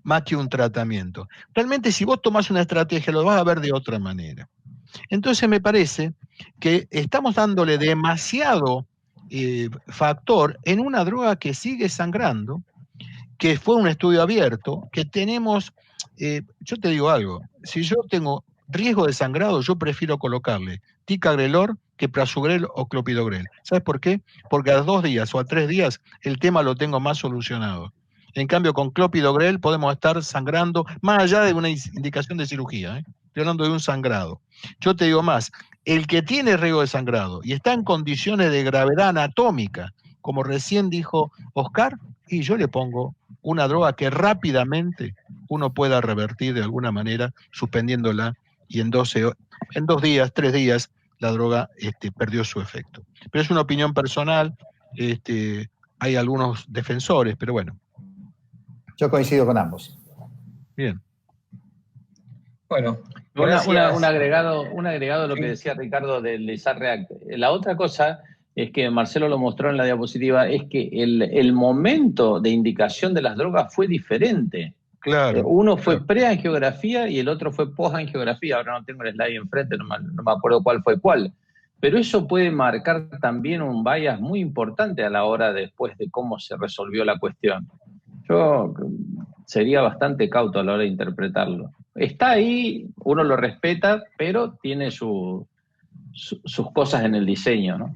más que un tratamiento. Realmente, si vos tomás una estrategia, lo vas a ver de otra manera. Entonces, me parece que estamos dándole demasiado factor en una droga que sigue sangrando, que fue un estudio abierto, que tenemos, yo te digo algo, si yo tengo riesgo de sangrado, yo prefiero colocarle ticagrelor que prasugrel o clopidogrel. ¿Sabes por qué? Porque a 2 días o a 3 días el tema lo tengo más solucionado. En cambio, con clopidogrel podemos estar sangrando más allá de una indicación de cirugía, estoy hablando de un sangrado. Yo te digo más, el que tiene riesgo de sangrado y está en condiciones de gravedad anatómica, como recién dijo Oscar, y yo le pongo una droga que rápidamente uno pueda revertir de alguna manera, suspendiéndola, y en 2 días, 3 días, la droga perdió su efecto. Pero es una opinión personal, hay algunos defensores, pero bueno. Yo coincido con ambos. Bien. Bueno, un agregado a lo que decía Ricardo del ELISA-React. La otra cosa es que Marcelo lo mostró en la diapositiva, es que el momento de indicación de las drogas fue diferente. Claro. Uno fue pre-angiografía y el otro fue post-angiografía. Ahora no tengo el slide enfrente, no me acuerdo cuál fue cuál. Pero eso puede marcar también un bias muy importante a la hora después de cómo se resolvió la cuestión. Yo sería bastante cauto a la hora de interpretarlo. Está ahí, uno lo respeta, pero tiene sus cosas en el diseño, ¿no?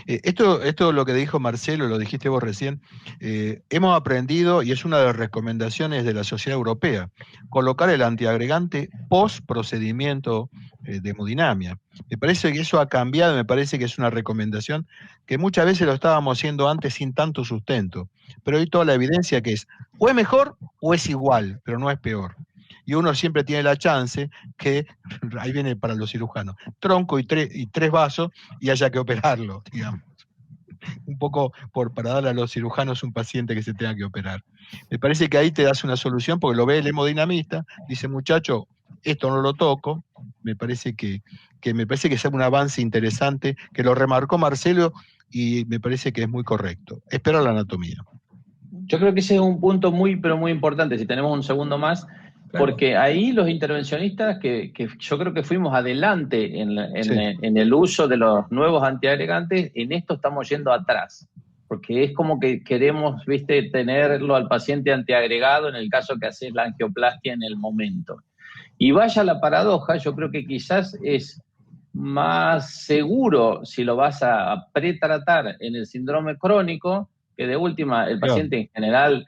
Esto es lo que dijo Marcelo, lo dijiste vos recién. Hemos aprendido, y es una de las recomendaciones de la Sociedad Europea, colocar el antiagregante post procedimiento de hemodinamia. Me parece que eso ha cambiado, me parece que es una recomendación que muchas veces lo estábamos haciendo antes sin tanto sustento, pero hay toda la evidencia que es o es mejor o es igual, pero no es peor. Y uno siempre tiene la chance que, ahí viene para los cirujanos, tronco y 3 vasos y haya que operarlo, digamos. Un poco para darle a los cirujanos un paciente que se tenga que operar. Me parece que ahí te das una solución, porque lo ve el hemodinamista, dice, muchacho, esto no lo toco. Me parece que es un avance interesante, que lo remarcó Marcelo, y me parece que es muy correcto. Espera la anatomía. Yo creo que ese es un punto muy, pero muy importante, si tenemos un segundo más, porque ahí los intervencionistas, que yo creo que fuimos adelante en el uso de los nuevos antiagregantes, en esto estamos yendo atrás, porque es como que queremos, viste, tenerlo al paciente antiagregado en el caso que haces la angioplastia en el momento. Y vaya la paradoja, yo creo que quizás es más seguro si lo vas a pretratar en el síndrome crónico, que de última el paciente en general,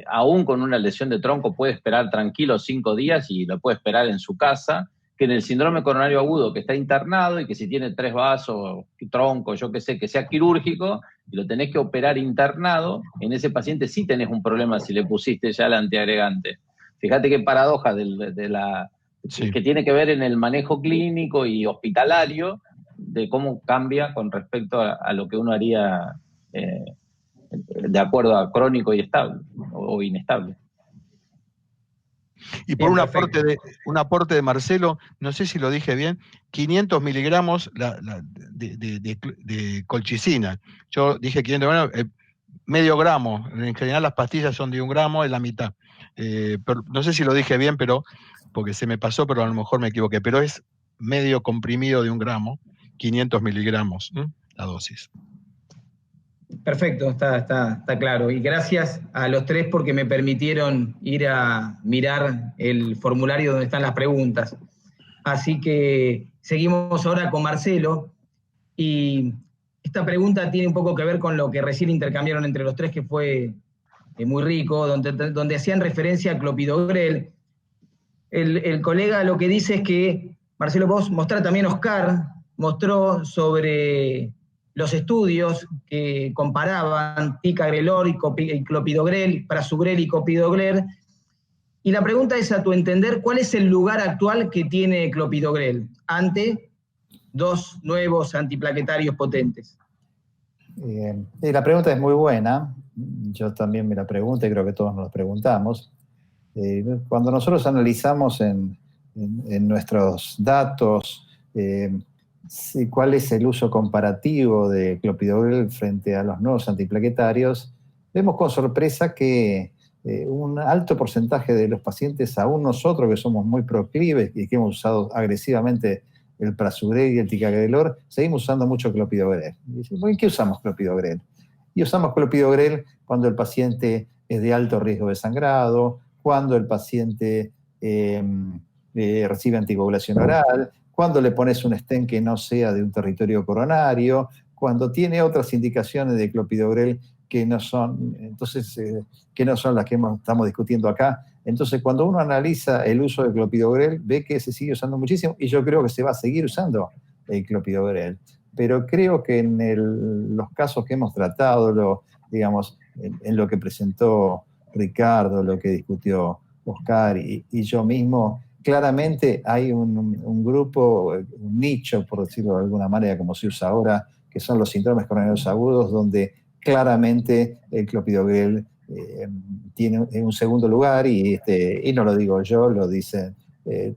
aún con una lesión de tronco, puede esperar tranquilo 5 días y lo puede esperar en su casa, que en el síndrome coronario agudo, que está internado y que si tiene 3 vasos, tronco, yo qué sé, que sea quirúrgico, y lo tenés que operar internado, en ese paciente sí tenés un problema si le pusiste ya el antiagregante. Fíjate qué paradoja que tiene que ver en el manejo clínico y hospitalario, de cómo cambia con respecto a lo que uno haría de acuerdo a crónico y estable o inestable. Y por un aporte de Marcelo, no sé si lo dije bien, 500 miligramos de colchicina. Yo dije 500, medio gramo. En general las pastillas son de 1 gramo, es la mitad. Pero, no sé si lo dije bien, pero porque se me pasó, pero a lo mejor me equivoqué. Pero es medio comprimido de 1 gramo, 500 miligramos, la dosis. Perfecto, está claro. Y gracias a los tres porque me permitieron ir a mirar el formulario donde están las preguntas. Así que seguimos ahora con Marcelo. Y esta pregunta tiene un poco que ver con lo que recién intercambiaron entre los tres, que fue muy rico, donde hacían referencia a clopidogrel. El colega lo que dice es que, Marcelo, vos mostrás también, Oscar, mostró sobre los estudios que comparaban ticagrelor y clopidogrel, prasugrel y clopidogrel. Y la pregunta es, a tu entender, ¿cuál es el lugar actual que tiene clopidogrel ante 2 nuevos antiplaquetarios potentes? La pregunta es muy buena. Yo también me la pregunto y creo que todos nos la preguntamos. Cuando nosotros analizamos en nuestros datos cuál es el uso comparativo de clopidogrel frente a los nuevos antiplaquetarios, vemos con sorpresa que un alto porcentaje de los pacientes, aún nosotros que somos muy proclives y que hemos usado agresivamente el prasugrel y el ticagrelor, seguimos usando mucho clopidogrel. ¿Por qué usamos clopidogrel? Y usamos clopidogrel cuando el paciente es de alto riesgo de sangrado, cuando el paciente recibe anticoagulación oral, cuando le pones un stent que no sea de un territorio coronario, cuando tiene otras indicaciones de clopidogrel que no son, entonces, que no son las que estamos discutiendo acá. Entonces, cuando uno analiza el uso de clopidogrel, ve que se sigue usando muchísimo y yo creo que se va a seguir usando el clopidogrel. Pero creo que en los casos que hemos tratado, digamos, en lo que presentó Ricardo, lo que discutió Oscar y yo mismo, claramente hay un grupo, un nicho, por decirlo de alguna manera, como se usa ahora, que son los síndromes coronarios agudos, donde claramente el clopidogrel tiene un segundo lugar y no lo digo yo, lo dicen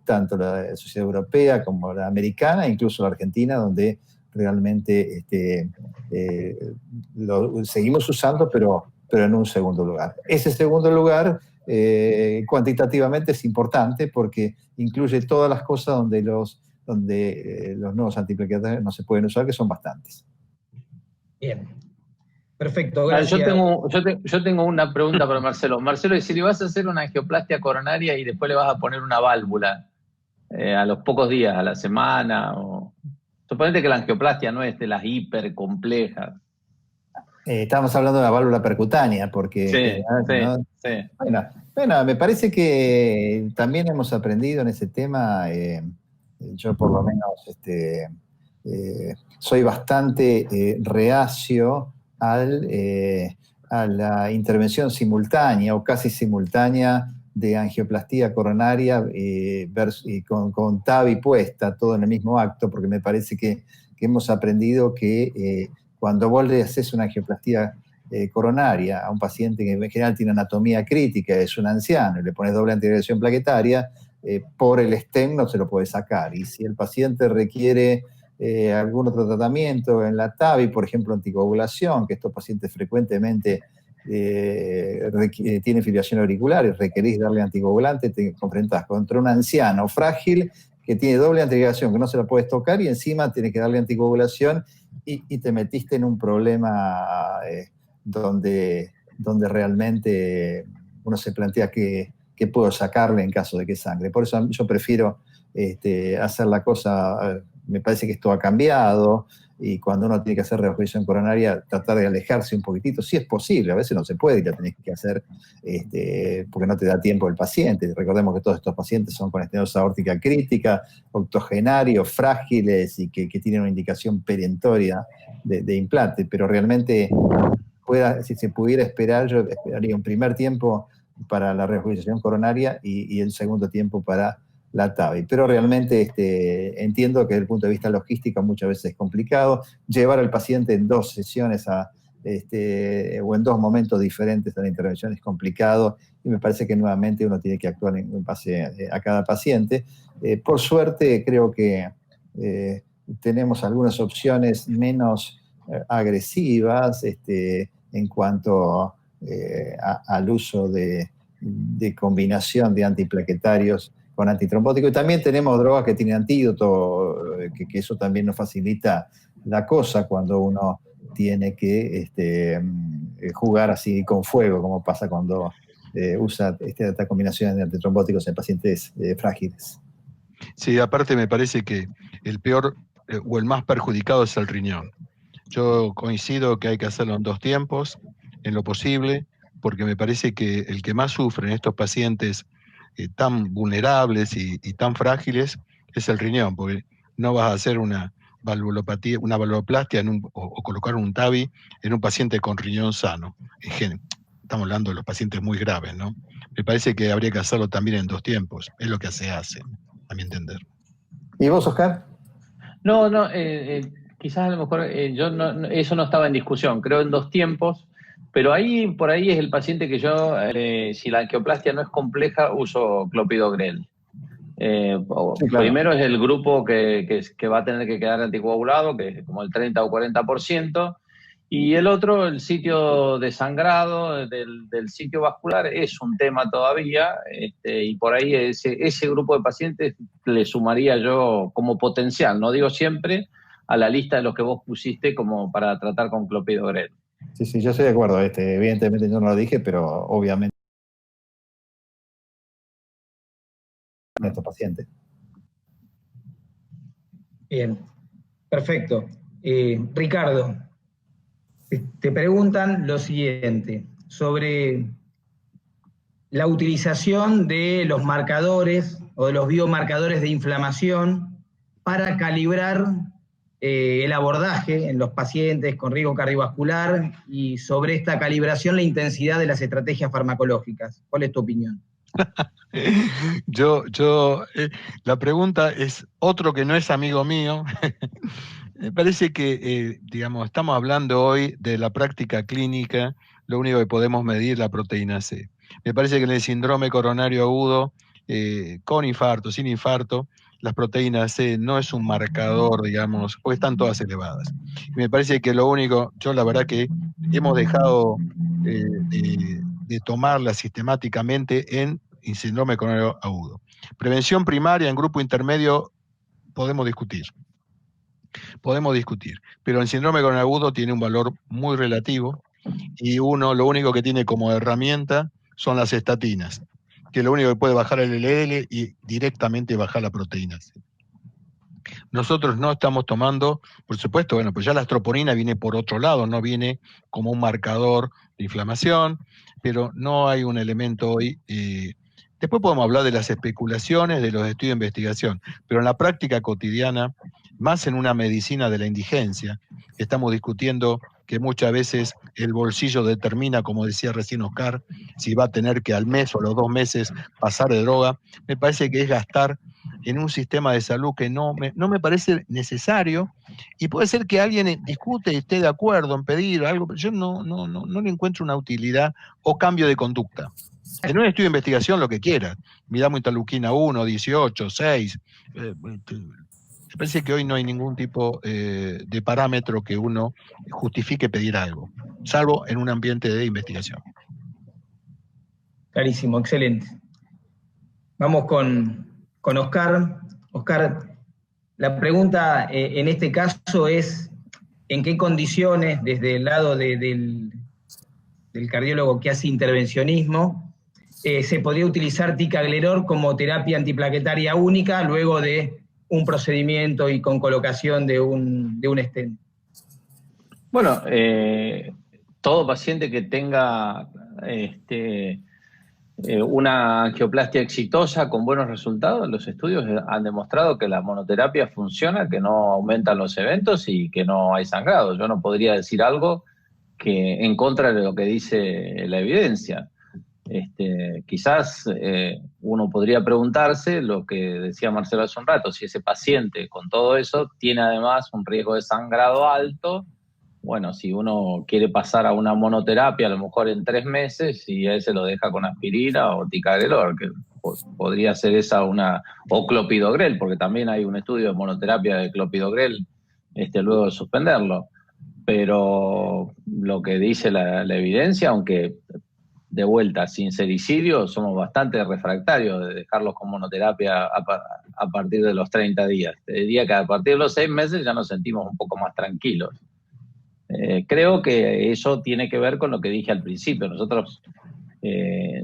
tanto la Sociedad Europea como la Americana, incluso la Argentina, donde realmente lo seguimos usando, pero en un segundo lugar. Ese segundo lugar cuantitativamente es importante porque incluye todas las cosas donde los nuevos antiplaquetarios no se pueden usar, que son bastantes. Bien. Perfecto, gracias. Yo tengo una pregunta para Marcelo. Marcelo, ¿y si le vas a hacer una angioplastia coronaria y después le vas a poner una válvula a los pocos días, a la semana? Suponete que la angioplastia no es de las hipercomplejas. Estamos hablando de la válvula percutánea, porque... Sí. Bueno, me parece que también hemos aprendido en ese tema, yo por lo menos soy bastante reacio a la intervención simultánea o casi simultánea de angioplastía coronaria con TAVI puesta, todo en el mismo acto, porque me parece que hemos aprendido que cuando vos le haces una angioplastía coronaria a un paciente que en general tiene anatomía crítica, es un anciano, y le pones doble antiagregación plaquetaria, por el stent no se lo puede sacar. Y si el paciente requiere algún otro tratamiento en la TAVI, por ejemplo anticoagulación, que estos pacientes frecuentemente tienen fibrilación auricular y requerís darle anticoagulante, te confrontás contra un anciano frágil que tiene doble antiagregación, que no se la puedes tocar y encima tienes que darle anticoagulación y te metiste en un problema donde realmente uno se plantea qué puedo sacarle en caso de que sangre. Por eso yo prefiero hacer la cosa, me parece que esto ha cambiado, y cuando uno tiene que hacer reabsorción coronaria, tratar de alejarse un poquitito, si es posible, a veces no se puede y la tenés que hacer porque no te da tiempo el paciente. Recordemos que todos estos pacientes son con estenosis aórtica crítica, octogenarios, frágiles y que tienen una indicación perentoria de implante, pero realmente si se pudiera esperar, yo esperaría un primer tiempo para la reabsorción coronaria y el segundo tiempo para la TAVI. Pero realmente entiendo que desde el punto de vista logístico muchas veces es complicado. Llevar al paciente en 2 sesiones o en 2 momentos diferentes a la intervención es complicado y me parece que nuevamente uno tiene que actuar en base a cada paciente. Por suerte creo que tenemos algunas opciones menos agresivas, en cuanto al uso de combinación de antiplaquetarios con antitrombóticos. Y también tenemos drogas que tienen antídoto, que eso también nos facilita la cosa cuando uno tiene que jugar así con fuego, como pasa cuando usa esta combinación de antitrombóticos en pacientes frágiles. Sí, aparte me parece que el peor o el más perjudicado es el riñón. Yo coincido que hay que hacerlo en 2 tiempos, en lo posible, porque me parece que el que más sufre en estos pacientes tan vulnerables y tan frágiles es el riñón, porque no vas a hacer una valvulopatía, una valvuloplastia o colocar un TAVI en un paciente con riñón sano. Estamos hablando de los pacientes muy graves, ¿no? Me parece que habría que hacerlo también en 2 tiempos, es lo que se hace, a mi entender. ¿Y vos, Oscar? No, quizás a lo mejor eso no estaba en discusión, creo en 2 tiempos, pero por ahí es el paciente que yo, si la angioplastia no es compleja, uso clopidogrel. Sí, claro. Primero es el grupo que va a tener que quedar anticoagulado, que es como el 30 o 40%, y el otro, el sitio de sangrado del sitio vascular, es un tema todavía, y por ahí ese grupo de pacientes le sumaría yo como potencial, no digo siempre, a la lista de los que vos pusiste como para tratar con clopidogrel. Sí, yo estoy de acuerdo. Evidentemente yo no lo dije, pero obviamente en estos pacientes. Bien, perfecto. Ricardo, te preguntan lo siguiente, sobre la utilización de los marcadores o de los biomarcadores de inflamación para calibrar el abordaje en los pacientes con riesgo cardiovascular y sobre esta calibración la intensidad de las estrategias farmacológicas. ¿Cuál es tu opinión? La pregunta es otro que no es amigo mío. Me parece que, digamos, estamos hablando hoy de la práctica clínica, lo único que podemos medir es la proteína C. Me parece que en el síndrome coronario agudo, con infarto, sin infarto, las proteínas C no es un marcador, digamos, porque están todas elevadas. Y me parece que lo único, yo la verdad que hemos dejado de tomarla sistemáticamente en síndrome coronario agudo. Prevención primaria en grupo intermedio podemos discutir, pero el síndrome coronario agudo tiene un valor muy relativo y uno lo único que tiene como herramienta son las estatinas, que lo único que puede bajar el LDL y directamente bajar la proteína C. Nosotros no estamos tomando, por supuesto, bueno, pues ya la troponina viene por otro lado, no viene como un marcador de inflamación, pero no hay un elemento hoy. Después podemos hablar de las especulaciones, de los estudios de investigación, pero en la práctica cotidiana, más en una medicina de la indigencia, estamos discutiendo que muchas veces el bolsillo determina, como decía recién Oscar, si va a tener que al mes o a los 2 meses pasar de droga. Me parece que es gastar en un sistema de salud que no me parece necesario, y puede ser que alguien discute y esté de acuerdo en pedir algo, pero yo no le encuentro una utilidad o cambio de conducta. En un estudio de investigación lo que quiera, miramos interleuquina 1, 18, 6, me parece que hoy no hay ningún tipo de parámetro que uno justifique pedir algo, salvo en un ambiente de investigación. Clarísimo, excelente. Vamos con Oscar. Oscar, la pregunta en este caso es, ¿en qué condiciones, desde el lado del cardiólogo que hace intervencionismo, se podría utilizar ticagrelor como terapia antiplaquetaria única luego de un procedimiento y con colocación de un stent? Bueno, todo paciente que tenga una angioplastia exitosa con buenos resultados, los estudios han demostrado que la monoterapia funciona, que no aumentan los eventos y que no hay sangrado. Yo no podría decir algo que en contra de lo que dice la evidencia. Quizás uno podría preguntarse lo que decía Marcelo hace un rato, si ese paciente con todo eso tiene además un riesgo de sangrado alto. Bueno, si uno quiere pasar a una monoterapia, a lo mejor en 3 meses, y a ese lo deja con aspirina o ticagrelor, que podría ser esa o clopidogrel, porque también hay un estudio de monoterapia de clopidogrel luego de suspenderlo. pero lo que dice la evidencia, aunque de vuelta, sincericidio, somos bastante refractarios de dejarlos con monoterapia a partir de los 30 días. Te diría que a partir de los 6 meses ya nos sentimos un poco más tranquilos. Creo que eso tiene que ver con lo que dije al principio. Nosotros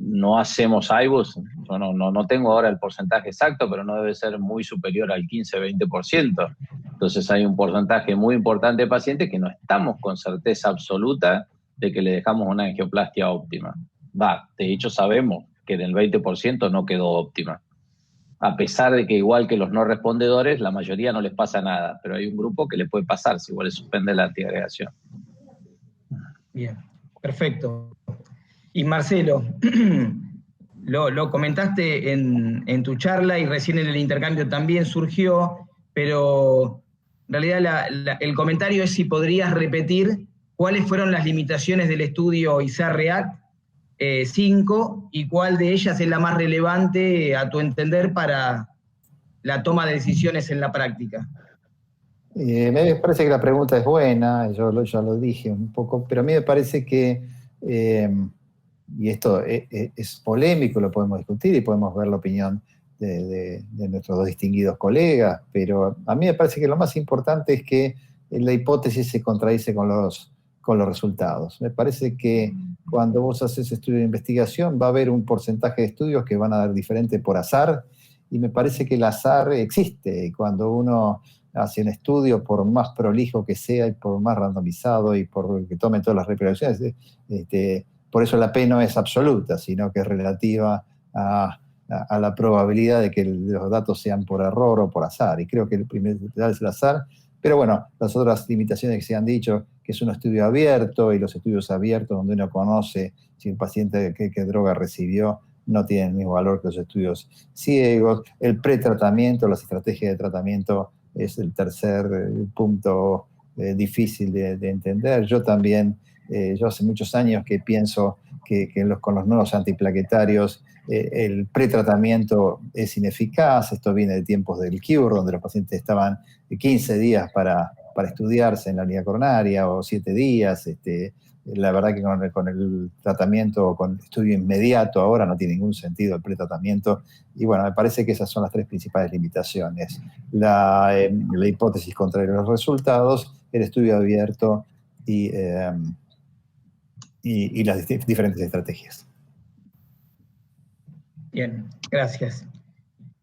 no hacemos IBUS, yo no tengo ahora el porcentaje exacto, pero no debe ser muy superior al 15-20%. Entonces hay un porcentaje muy importante de pacientes que no estamos con certeza absoluta de que le dejamos una angioplastia óptima. De hecho sabemos que en el 20% no quedó óptima. A pesar de que igual que los no respondedores, la mayoría no les pasa nada, pero hay un grupo que le puede pasar si igual le suspende la antiagregación. Bien, perfecto. Y Marcelo, lo comentaste en tu charla y recién en el intercambio también surgió, pero en realidad el comentario es si podrías repetir cuáles fueron las limitaciones del estudio ISAR-REACT 5 y cuál de ellas es la más relevante a tu entender para la toma de decisiones en la práctica. Me parece que la pregunta es buena, yo ya lo dije un poco, pero a mí me parece que, y esto es polémico, lo podemos discutir y podemos ver la opinión de nuestros dos distinguidos colegas, pero a mí me parece que lo más importante es que la hipótesis se contradice con los resultados. Me parece que cuando vos haces estudio de investigación va a haber un porcentaje de estudios que van a dar diferente por azar, y me parece que el azar existe, y cuando uno hace un estudio, por más prolijo que sea, y por más randomizado, y por que tome todas las reproducciones, por eso la P no es absoluta, sino que es relativa a la probabilidad de que los datos sean por error o por azar, y creo que el primer es el azar. Pero bueno, las otras limitaciones que se han dicho, que es un estudio abierto, y los estudios abiertos donde uno conoce si el paciente qué droga recibió no tienen el mismo valor que los estudios ciegos. El pretratamiento, las estrategias de tratamiento es el tercer punto difícil de entender. Yo también, yo hace muchos años que pienso que con los nuevos antiplaquetarios el pretratamiento es ineficaz. Esto viene de tiempos del CURE, donde los pacientes estaban 15 días para estudiarse en la unidad coronaria, o 7 días. La verdad que con el tratamiento, con el estudio inmediato ahora no tiene ningún sentido el pretratamiento. Y bueno, me parece que esas son las tres principales limitaciones. La hipótesis contra los resultados, el estudio abierto y las diferentes estrategias. Bien, gracias.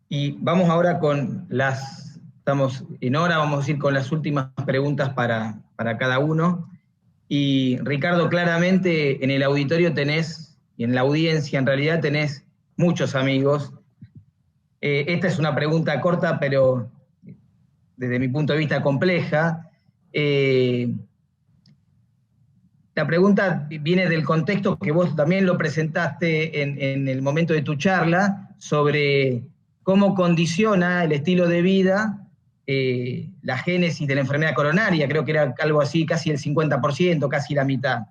Y vamos ahora estamos en hora, vamos a ir con las últimas preguntas para cada uno. Y Ricardo, claramente en el auditorio tenés, y en la audiencia en realidad tenés muchos amigos. Esta es una pregunta corta, pero desde mi punto de vista compleja. La pregunta viene del contexto que vos también lo presentaste en el momento de tu charla, sobre cómo condiciona el estilo de vida la génesis de la enfermedad coronaria. Creo que era algo así, casi el 50%, casi la mitad.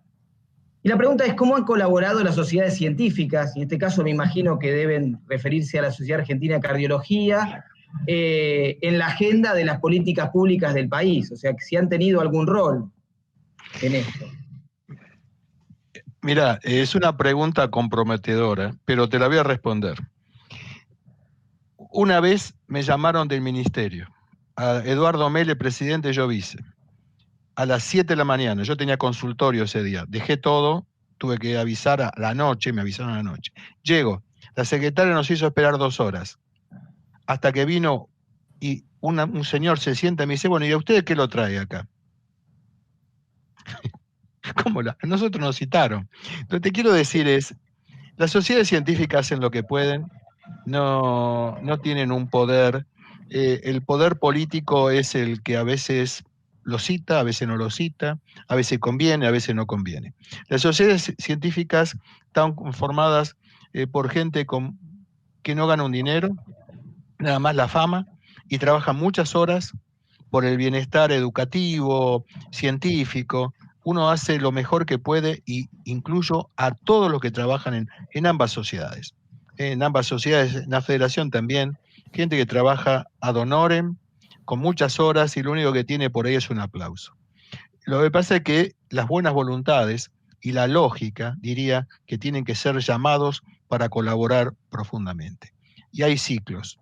Y la pregunta es, ¿cómo han colaborado las sociedades científicas? Y en este caso me imagino que deben referirse a la Sociedad Argentina de Cardiología, en la agenda de las políticas públicas del país. O sea, si han tenido algún rol en esto. Mira, es una pregunta comprometedora, pero te la voy a responder. Una vez me llamaron del ministerio, a Eduardo Mele, presidente, yo vice, a las 7 de la mañana, yo tenía consultorio ese día, dejé todo, tuve que avisar a la noche, me avisaron a la noche. Llego, la secretaria nos hizo esperar 2 horas, hasta que vino y un señor se sienta y me dice, bueno, ¿y a usted qué lo trae acá? ¿Cómo nosotros nos citaron? Lo que te quiero decir es, las sociedades científicas hacen lo que pueden, no tienen un poder. El poder político es el que a veces lo cita, a veces no lo cita, a veces conviene, a veces no conviene. Las sociedades científicas están formadas por gente que no gana un dinero, nada más la fama, y trabajan muchas horas por el bienestar educativo, científico. Uno hace lo mejor que puede, y incluyo a todos los que trabajan en ambas sociedades. En ambas sociedades, en la federación también, gente que trabaja ad honorem, con muchas horas, y lo único que tiene por ahí es un aplauso. Lo que pasa es que las buenas voluntades y la lógica, diría, que tienen que ser llamados para colaborar profundamente. Y hay ciclos.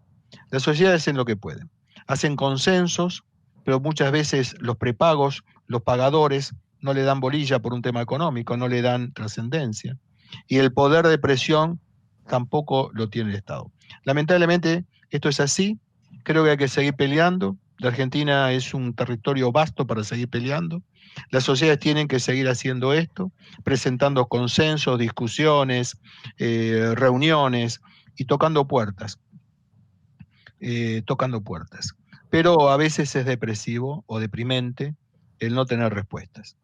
Las sociedades hacen lo que pueden. Hacen consensos, pero muchas veces los prepagos, los pagadores, no le dan bolilla por un tema económico, no le dan trascendencia. Y el poder de presión tampoco lo tiene el Estado. Lamentablemente, esto es así. Creo que hay que seguir peleando. La Argentina es un territorio vasto para seguir peleando. Las sociedades tienen que seguir haciendo esto, presentando consensos, discusiones, reuniones y tocando puertas. Pero a veces es depresivo o deprimente el no tener respuestas.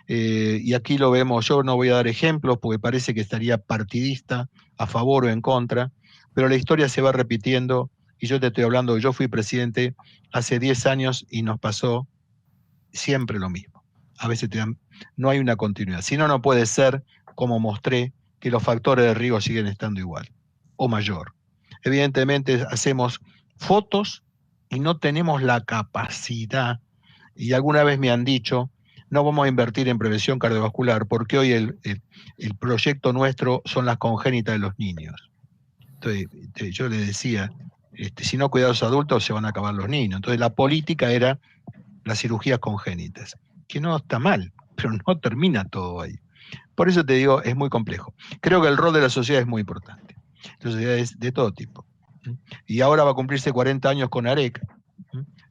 Y aquí lo vemos, yo no voy a dar ejemplos porque parece que estaría partidista, a favor o en contra, pero la historia se va repitiendo y yo te estoy hablando, yo fui presidente hace 10 años y nos pasó siempre lo mismo. A veces no hay una continuidad. Si no, no puede ser, como mostré, que los factores de riesgo siguen estando igual o mayor. Evidentemente hacemos fotos y no tenemos la capacidad, y alguna vez me han dicho, no vamos a invertir en prevención cardiovascular porque hoy el proyecto nuestro son las congénitas de los niños. Entonces, yo le decía, si no cuidamos a los adultos se van a acabar los niños. Entonces la política era las cirugías congénitas, que no está mal, pero no termina todo ahí. Por eso te digo, es muy complejo. Creo que el rol de la sociedad es muy importante. La sociedad es de todo tipo. Y ahora va a cumplirse 40 años con AREC,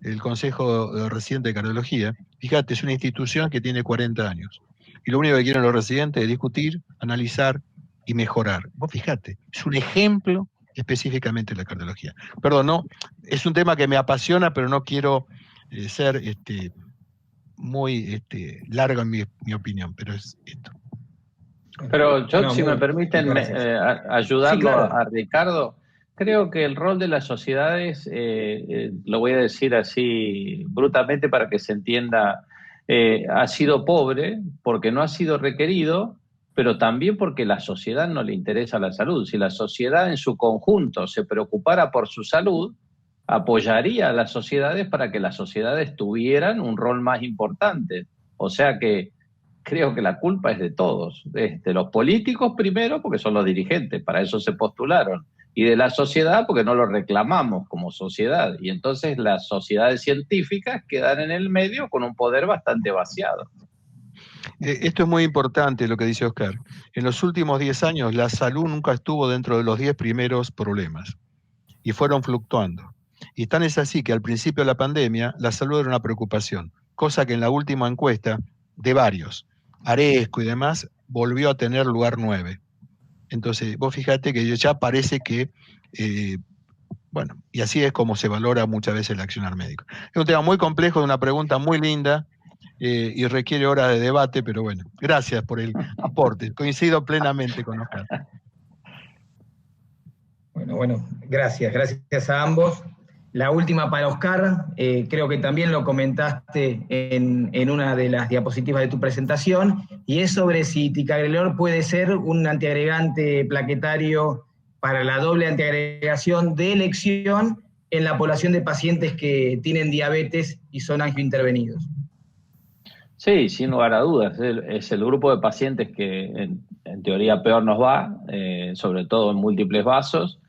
el Consejo Residente de Cardiología. Fíjate, es una institución que tiene 40 años. Y lo único que quieren los residentes es discutir, analizar y mejorar. Vos fíjate, es un ejemplo específicamente de la cardiología. Perdón, no, es un tema que me apasiona, pero no quiero ser muy largo en mi opinión, pero es esto. Pero yo, si me permiten ayudarlo, sí, claro, a Ricardo, creo que el rol de las sociedades, lo voy a decir así brutalmente para que se entienda, ha sido pobre porque no ha sido requerido, pero también porque la sociedad no le interesa la salud. Si la sociedad en su conjunto se preocupara por su salud, apoyaría a las sociedades para que las sociedades tuvieran un rol más importante. O sea que creo que la culpa es de todos, de los políticos primero, porque son los dirigentes, para eso se postularon, y de la sociedad porque no lo reclamamos como sociedad. Y entonces las sociedades científicas quedan en el medio con un poder bastante vaciado. Esto es muy importante lo que dice Oscar. En los últimos 10 años la salud nunca estuvo dentro de los 10 primeros problemas y fueron fluctuando. Y tan es así que al principio de la pandemia la salud era una preocupación, cosa que en la última encuesta de varios, Aresco y demás, volvió a tener lugar 9. Entonces, vos fíjate que ya parece que, bueno, y así es como se valora muchas veces el accionar médico. Es un tema muy complejo, una pregunta muy linda y requiere horas de debate, pero bueno, gracias por el aporte. Coincido plenamente con Oscar. Bueno, gracias a ambos. La última para Oscar, creo que también lo comentaste en una de las diapositivas de tu presentación, y es sobre si ticagrelor puede ser un antiagregante plaquetario para la doble antiagregación de elección en la población de pacientes que tienen diabetes y son angiointervenidos. Sí, sin lugar a dudas. Es el grupo de pacientes que en teoría peor nos va, sobre todo en múltiples vasos.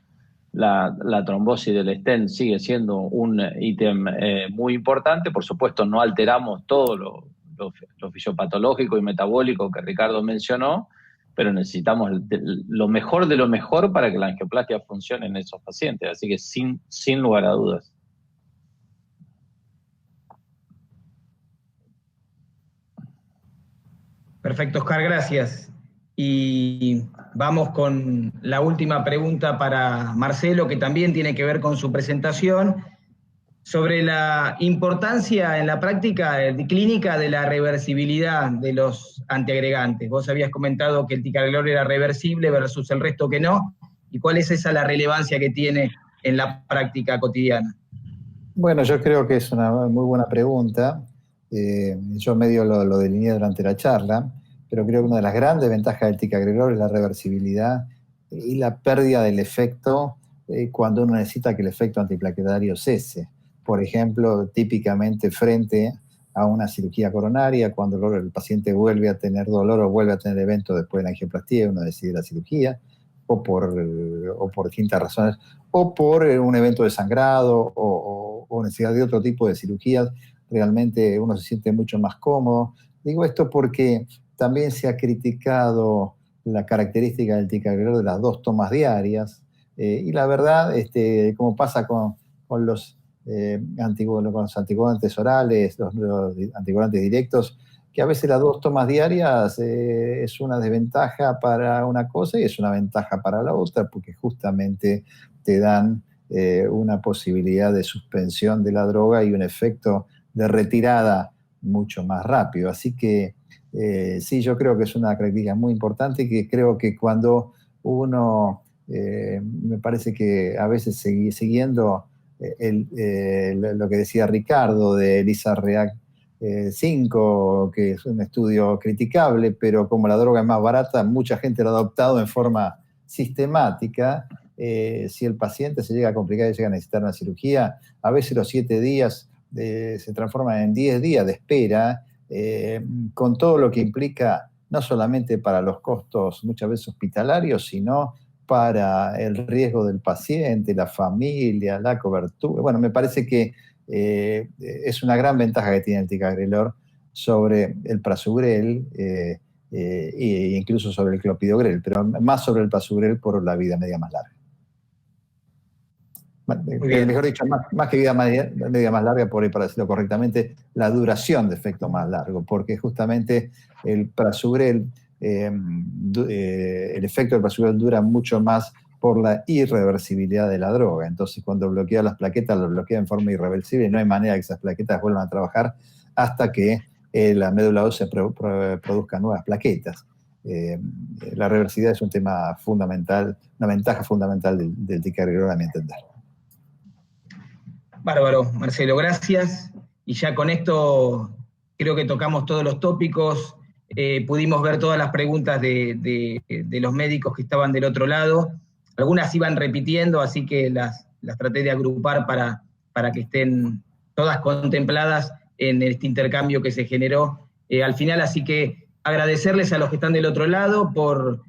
La trombosis del stent sigue siendo un ítem muy importante. Por supuesto, no alteramos todo lo fisiopatológico y metabólico que Ricardo mencionó, pero necesitamos lo mejor de lo mejor para que la angioplastia funcione en esos pacientes. Así que sin lugar a dudas. Perfecto, Oscar, gracias. Y vamos con la última pregunta para Marcelo, que también tiene que ver con su presentación, sobre la importancia en la práctica clínica de la reversibilidad de los antiagregantes. Vos habías comentado que el ticagrelor era reversible versus el resto que no, ¿y cuál es esa la relevancia que tiene en la práctica cotidiana? Bueno, yo creo que es una muy buena pregunta. Yo medio lo delineé durante la charla, pero creo que una de las grandes ventajas del ticagrelor es la reversibilidad y la pérdida del efecto cuando uno necesita que el efecto antiplaquetario cese. Por ejemplo, típicamente frente a una cirugía coronaria, cuando el paciente vuelve a tener dolor o vuelve a tener evento después de la angioplastía, uno decide la cirugía, o por distintas razones, o por un evento de sangrado, o necesidad de otro tipo de cirugías, realmente uno se siente mucho más cómodo. Digo esto porque también se ha criticado la característica del ticagrelor de las 2 tomas diarias, y la verdad, como pasa con los anticoagulantes orales, los anticoagulantes directos, que a veces las 2 tomas diarias es una desventaja para una cosa y es una ventaja para la otra, porque justamente te dan una posibilidad de suspensión de la droga y un efecto de retirada mucho más rápido. Así que sí, yo creo que es una característica muy importante, y que creo que cuando uno, me parece que a veces siguiendo lo que decía Ricardo de ELISA REACT 5, que es un estudio criticable, pero como la droga es más barata, mucha gente lo ha adoptado en forma sistemática. Si el paciente se llega a complicar y llega a necesitar una cirugía, a veces los 7 días se transforman en 10 días de espera, con todo lo que implica, no solamente para los costos muchas veces hospitalarios, sino para el riesgo del paciente, la familia, la cobertura. Bueno, me parece que es una gran ventaja que tiene el ticagrelor sobre el prasugrel, e incluso sobre el clopidogrel, pero más sobre el prasugrel por la vida media más larga. Mejor dicho, más que vida media más larga, para decirlo correctamente, la duración de efecto más largo, porque justamente el prasugrel, el efecto del prasugrel dura mucho más por la irreversibilidad de la droga. Entonces, cuando bloquea las plaquetas, lo bloquea en forma irreversible y no hay manera que esas plaquetas vuelvan a trabajar hasta que la médula ósea produzca nuevas plaquetas. La reversibilidad es un tema fundamental, una ventaja fundamental del ticagrelor, a mi entender. Bárbaro, Marcelo, gracias. Y ya con esto creo que tocamos todos los tópicos, pudimos ver todas las preguntas de los médicos que estaban del otro lado. Algunas iban repitiendo, así que las traté de agrupar para que estén todas contempladas en este intercambio que se generó al final. Así que agradecerles a los que están del otro lado por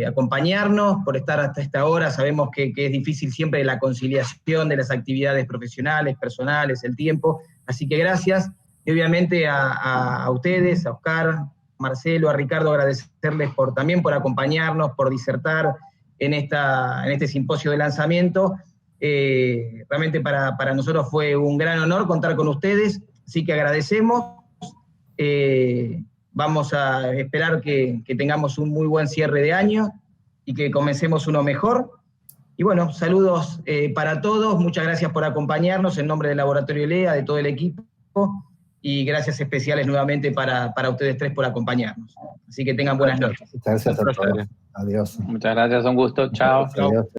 acompañarnos, por estar hasta esta hora. Sabemos que es difícil siempre la conciliación de las actividades profesionales, personales, el tiempo. Así que gracias. Y obviamente a ustedes, a Oscar, Marcelo, a Ricardo, agradecerles también por acompañarnos, por disertar en este simposio de lanzamiento. Realmente para nosotros fue un gran honor contar con ustedes, así que agradecemos. Vamos a esperar que tengamos un muy buen cierre de año y que comencemos uno mejor. Y bueno, saludos para todos, muchas gracias por acompañarnos en nombre del Laboratorio ELEA, de todo el equipo, y gracias especiales nuevamente para ustedes tres por acompañarnos. Así que tengan buenas noches. Muchas gracias a todos. Adiós. Muchas gracias, un gusto. Chao. Adiós.